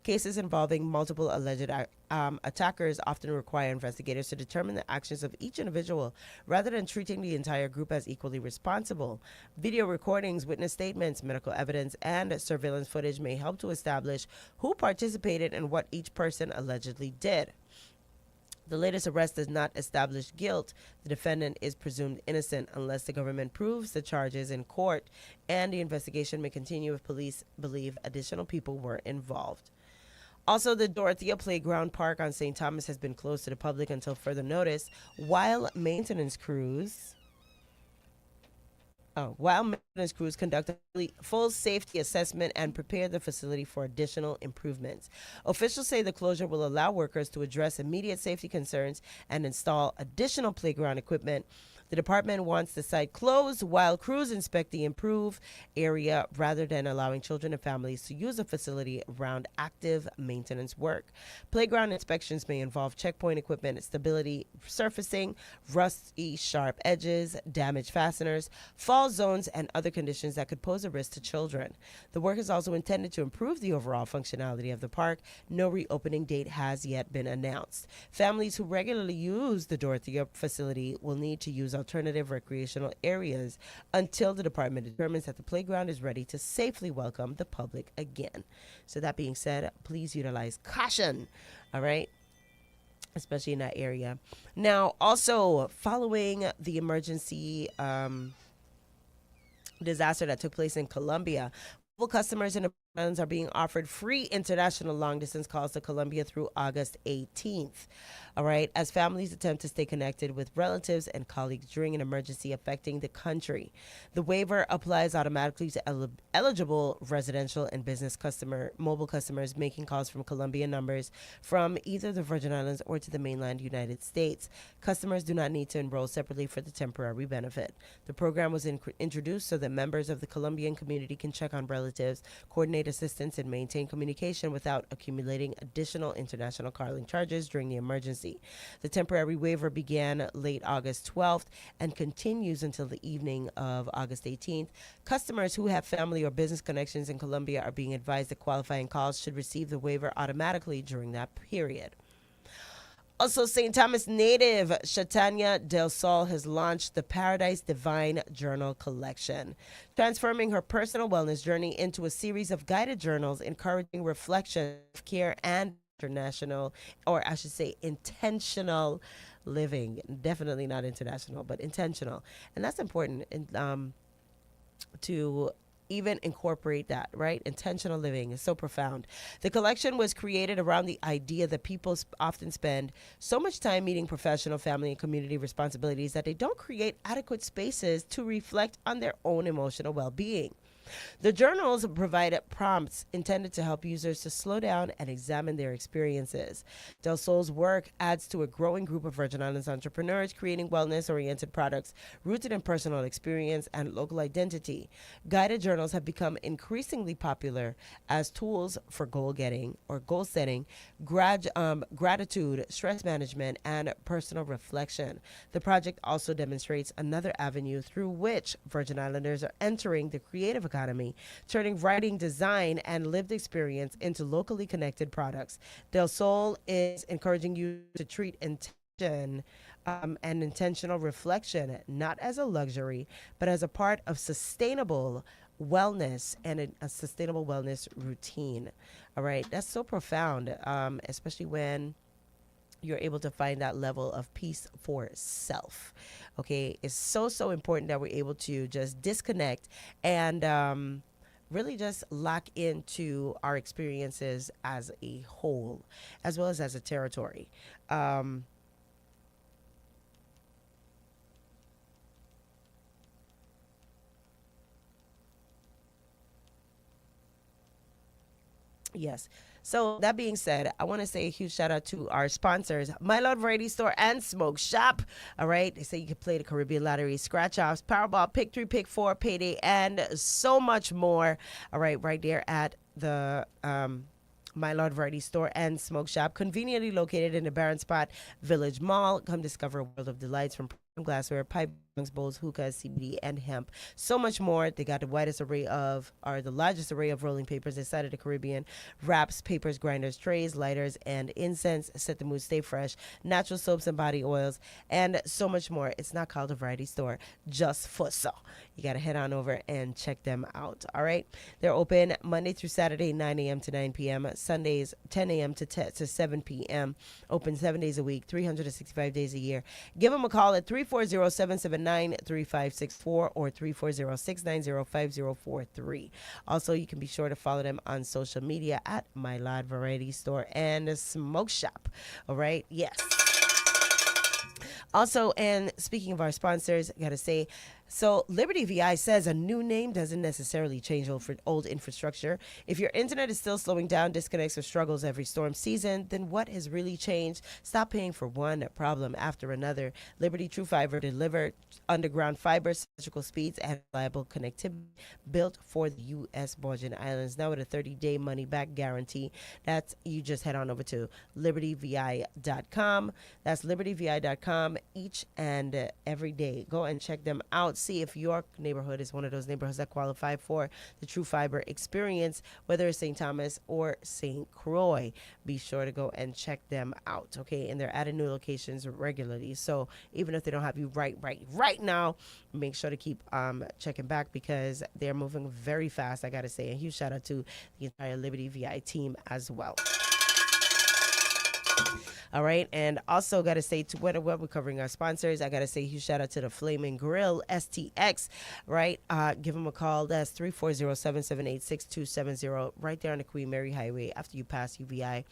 Speaker 2: Cases involving multiple alleged attackers often require investigators to determine the actions of each individual rather than treating the entire group as equally responsible. Video recordings, witness statements, medical evidence, and surveillance footage may help to establish who participated and what each person allegedly did. The latest arrest does not establish guilt. The defendant is presumed innocent unless the government proves the charges in court, and the investigation may continue if police believe additional people were involved. Also, the Dorothea Playground Park on St. Thomas has been closed to the public until further notice, while maintenance crews conduct a full safety assessment and prepare the facility for additional improvements. Officials say the closure will allow workers to address immediate safety concerns and install additional playground equipment. The department wants the site closed while crews inspect the improved area rather than allowing children and families to use the facility around active maintenance work. Playground inspections may involve checkpoint equipment, stability surfacing, rusty sharp edges, damaged fasteners, fall zones, and other conditions that could pose a risk to children. The work is also intended to improve the overall functionality of the park. No reopening date has yet been announced. Families who regularly use the Dorothea facility will need to use alternative recreational areas until the department determines that the playground is ready to safely welcome the public again. So that being said, please utilize caution, all right? Especially in that area. Now, also following the emergency disaster that took place in Colombia, customers in the islands are being offered free international long-distance calls to Colombia through August 18th. All right, as families attempt to stay connected with relatives and colleagues during an emergency affecting the country. The waiver applies automatically to eligible residential and business mobile customers making calls from Colombian numbers from either the Virgin Islands or to the mainland United States. Customers do not need to enroll separately for the temporary benefit. The program was introduced so that members of the Colombian community can check on relatives, coordinate assistance, and maintain communication without accumulating additional international calling charges during the emergency. The temporary waiver began late August 12th and continues until the evening of August 18th. Customers who have family or business connections in Colombia are being advised that qualifying calls should receive the waiver automatically during that period. Also, St. Thomas native Shatanya Del Sol has launched the Paradise Divine Journal Collection, transforming her personal wellness journey into a series of guided journals encouraging reflection, care, and intentional living. Definitely not international, but intentional. And that's important to even incorporate that, right? Intentional living is so profound. The collection was created around the idea that people often spend so much time meeting professional, family, and community responsibilities that they don't create adequate spaces to reflect on their own emotional well-being. The journals provide prompts intended to help users to slow down and examine their experiences. Del Sol's work adds to a growing group of Virgin Islands entrepreneurs creating wellness-oriented products rooted in personal experience and local identity. Guided journals have become increasingly popular as tools for goal-getting or goal-setting, gratitude, stress management, and personal reflection. The project also demonstrates another avenue through which Virgin Islanders are entering the creative economy, turning writing, design, and lived experience into locally connected products. Del Sol is encouraging you to treat intention and intentional reflection not as a luxury, but as a part of sustainable wellness and a sustainable wellness routine. All right, that's so profound, especially when you're able to find that level of peace for self. Okay, it's so important that we're able to just disconnect and really just lock into our experiences as a whole, as well as a territory. Yes. So that being said, I want to say a huge shout out to our sponsors, My Lord Variety Store and Smoke Shop. All right. They say you can play the Caribbean Lottery, scratch offs, Powerball, Pick 3, Pick 4, Payday, and so much more. All right. Right there at the My Lord Variety Store and Smoke Shop, conveniently located in the Barron Spot Village Mall. Come discover a world of delights from glassware, pipe, bowls, hookahs, CBD, and hemp. So much more. They got the widest array of, or the largest array of rolling papers inside of the Caribbean. Wraps, papers, grinders, trays, lighters, and incense. Set the mood, stay fresh. Natural soaps and body oils, and so much more. It's not called a variety store, just for so. You got to head on over and check them out. All right. They're open Monday through Saturday, 9 a.m. to 9 p.m. Sundays, 10 a.m. to 7 p.m. Open 7 days a week, 365 days a year. Give them a call at 340-779-3564 or 340-690-5043. Also, you can be sure to follow them on social media at My Lord Variety Store and Smoke Shop. All right. Yes. Also, and speaking of our sponsors, I got to say, so Liberty VI says a new name doesn't necessarily change old infrastructure. If your internet is still slowing down, disconnects, or struggles every storm season, then what has really changed? Stop paying for one problem after another. Liberty True Fiber delivered underground fiber, symmetrical speeds, and reliable connectivity built for the U.S. Virgin Islands. Now with a 30-day money-back guarantee. That's, you just head on over to libertyvi.com. That's libertyvi.com each and every day. Go and check them out. See if your neighborhood is one of those neighborhoods that qualify for the True Fiber experience, whether it's St. Thomas or St. Croix. Be sure to go and check them out, okay? And they're adding new locations regularly. So even if they don't have you right now, make sure to keep checking back because they're moving very fast. I got to say a huge shout out to the entire Liberty VI team as well. All right. And also got to say to what we're covering our sponsors, I got to say huge shout out to the Flaming Grill STX, right? Give them a call. That's 340-778-6270 right there on the Queen Mary Highway after you pass UVI.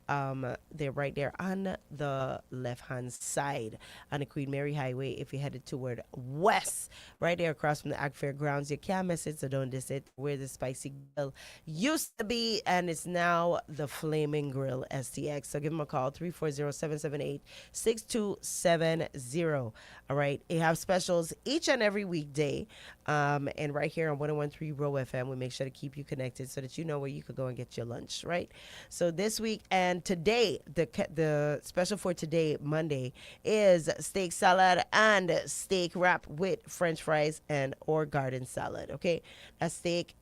Speaker 2: They're right there on the left-hand side on the Queen Mary Highway if you're headed toward west, right there across from the Ag Fair grounds. You can't miss it, so don't miss it. Where the Spicy Grill used to be, and it's now the Flaming Grill STX. So give them a call, 340-778-6270. All right. They have specials each and every weekday. And right here on 101.3 Roe FM, we make sure to keep you connected so that you know where you could go and get your lunch, right? So this week and today, the special for today, Monday, is steak salad and steak wrap with French fries or garden salad. Okay. That's steak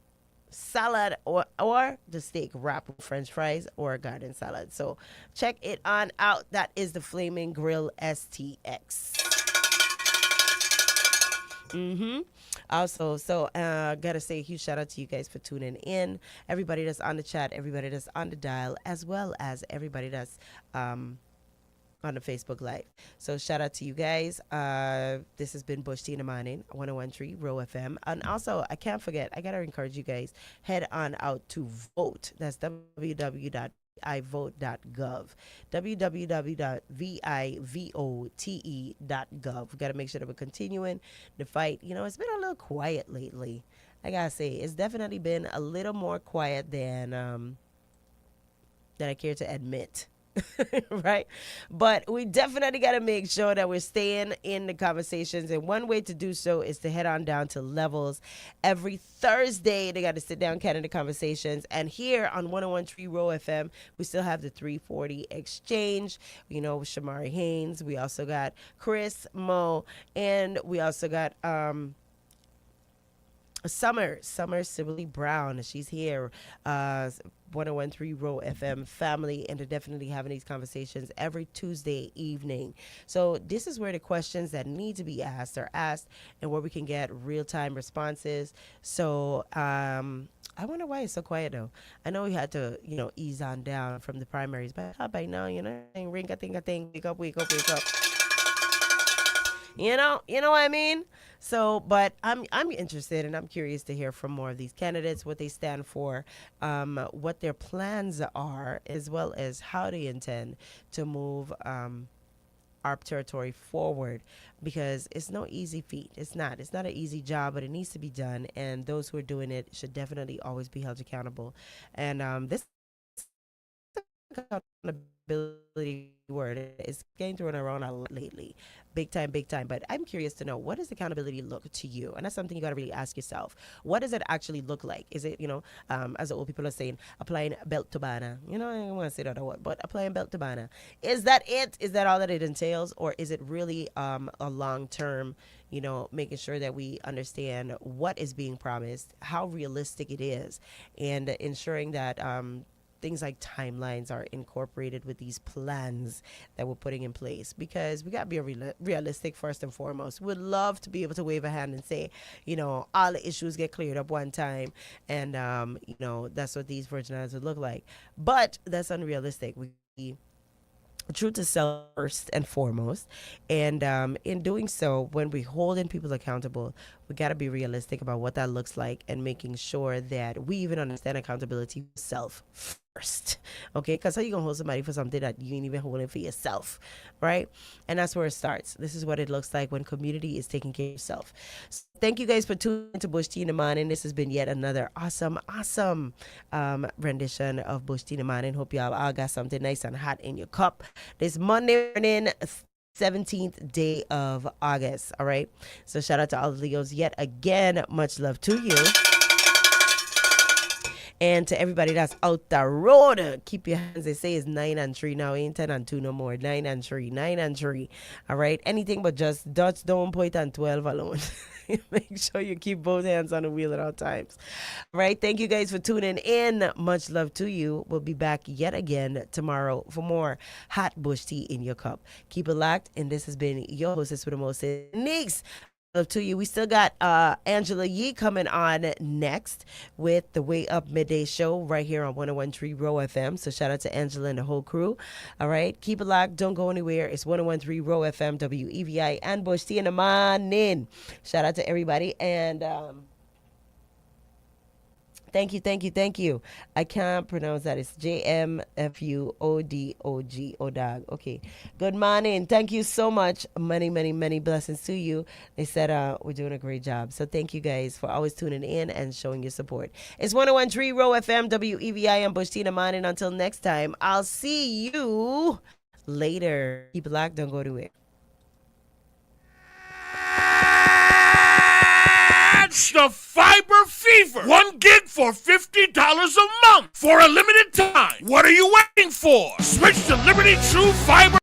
Speaker 2: salad or the steak wrap with French fries or garden salad. So check it on out. That is the Flaming Grill STX. Also, so gotta say a huge shout out to you guys for tuning in. Everybody that's on the chat, everybody that's on the dial, as well as everybody that's on the Facebook Live. So shout out to you guys. This has been Bush Tina Manning, 101.3 Roe FM. And also, I can't forget, I gotta encourage you guys, head on out to vote. That's www.ivote.gov. www.vivote.gov. We got to make sure that we're continuing the fight. You know, it's been a little quiet lately. I got to say, it's definitely been a little more quiet than I care to admit. Right? But we definitely got to make sure that we're staying in the conversations. And one way to do so is to head on down to Levels. Every Thursday, they got to sit down, Canada Conversations. And here on 101.3 Roe FM, we still have the 340 Exchange, you know, with Shamari Haynes. We also got Chris Mo. And we also got Summer Sibley Brown. She's here. 101.3 Roe FM family, and they're definitely having these conversations every Tuesday evening. So this is where the questions that need to be asked are asked, and where we can get real-time responses. So I wonder why it's so quiet though. I know we had to, ease on down from the primaries, but by now, ring a thing, wake up. You know what I mean? So, but I'm interested, and I'm curious to hear from more of these candidates, what they stand for, what their plans are, as well as how they intend to move our territory forward, because it's no easy feat. It's not an easy job, but it needs to be done, and those who are doing it should definitely always be held accountable. And this accountability word is getting thrown around a lot lately. Big time. But I'm curious to know, what does accountability look to you? And that's something you got to really ask yourself. What does it actually look like? Is it, as the old people are saying, applying belt to banner? I don't want to say that word, but applying belt to banner. Is that it? Is that all that it entails? Or is it really a long-term, making sure that we understand what is being promised, how realistic it is, and ensuring that things like timelines are incorporated with these plans that we're putting in place, because we got to be realistic first and foremost. We'd love to be able to wave a hand and say, all the issues get cleared up one time, and that's what these Virgin Islands would look like. But that's unrealistic. We true to self first and foremost, and in doing so, when we holding people accountable, we got to be realistic about what that looks like, and making sure that we even understand accountability self first. Okay, because how you gonna hold somebody for something that you ain't even holding for yourself, right? And that's where it starts. This is what it looks like when community is taking care of itself. So thank you guys for tuning into Bush Tea in the Morning. This has been yet another awesome rendition of Bush Tea in the Morning. Hope y'all all got something nice and hot in your cup this Monday morning, 17th day of August. All right, so shout out to all the Leos yet again. Much love to you. And to everybody that's out the road, keep your hands. They say it's 9 and 3 now. Ain't 10 and 2 no more. 9 and 3. All right. Anything but just Dutch don't point and 12 alone. Make sure you keep both hands on the wheel at all times. All right. Thank you guys for tuning in. Much love to you. We'll be back yet again tomorrow for more hot bush tea in your cup. Keep it locked. And this has been your hostess with the most, Neeks. Love to you. We still got Angela Yee coming on next with the Way Up Midday Show right here on 101.3 Roe FM. So shout out to Angela and the whole crew. All right, keep it locked. Don't go anywhere. It's 101.3 Roe FM, WEVI, and Bush Tea in the Morning. Shout out to everybody, and thank you. I can't pronounce that. It's JMFUODOG. ODOG. Okay. Good morning. Thank you so much. Many blessings to you. They said we're doing a great job. So thank you guys for always tuning in and showing your support. It's 101.3 Roe FM, WEVI, and Bush Tea in the Morning. Until next time, I'll see you later. Keep it locked. Don't go to it.
Speaker 20: That's the Fiber Fever. 1 gig for $50 a month for a limited time. What are you waiting for? Switch to Liberty True Fiber.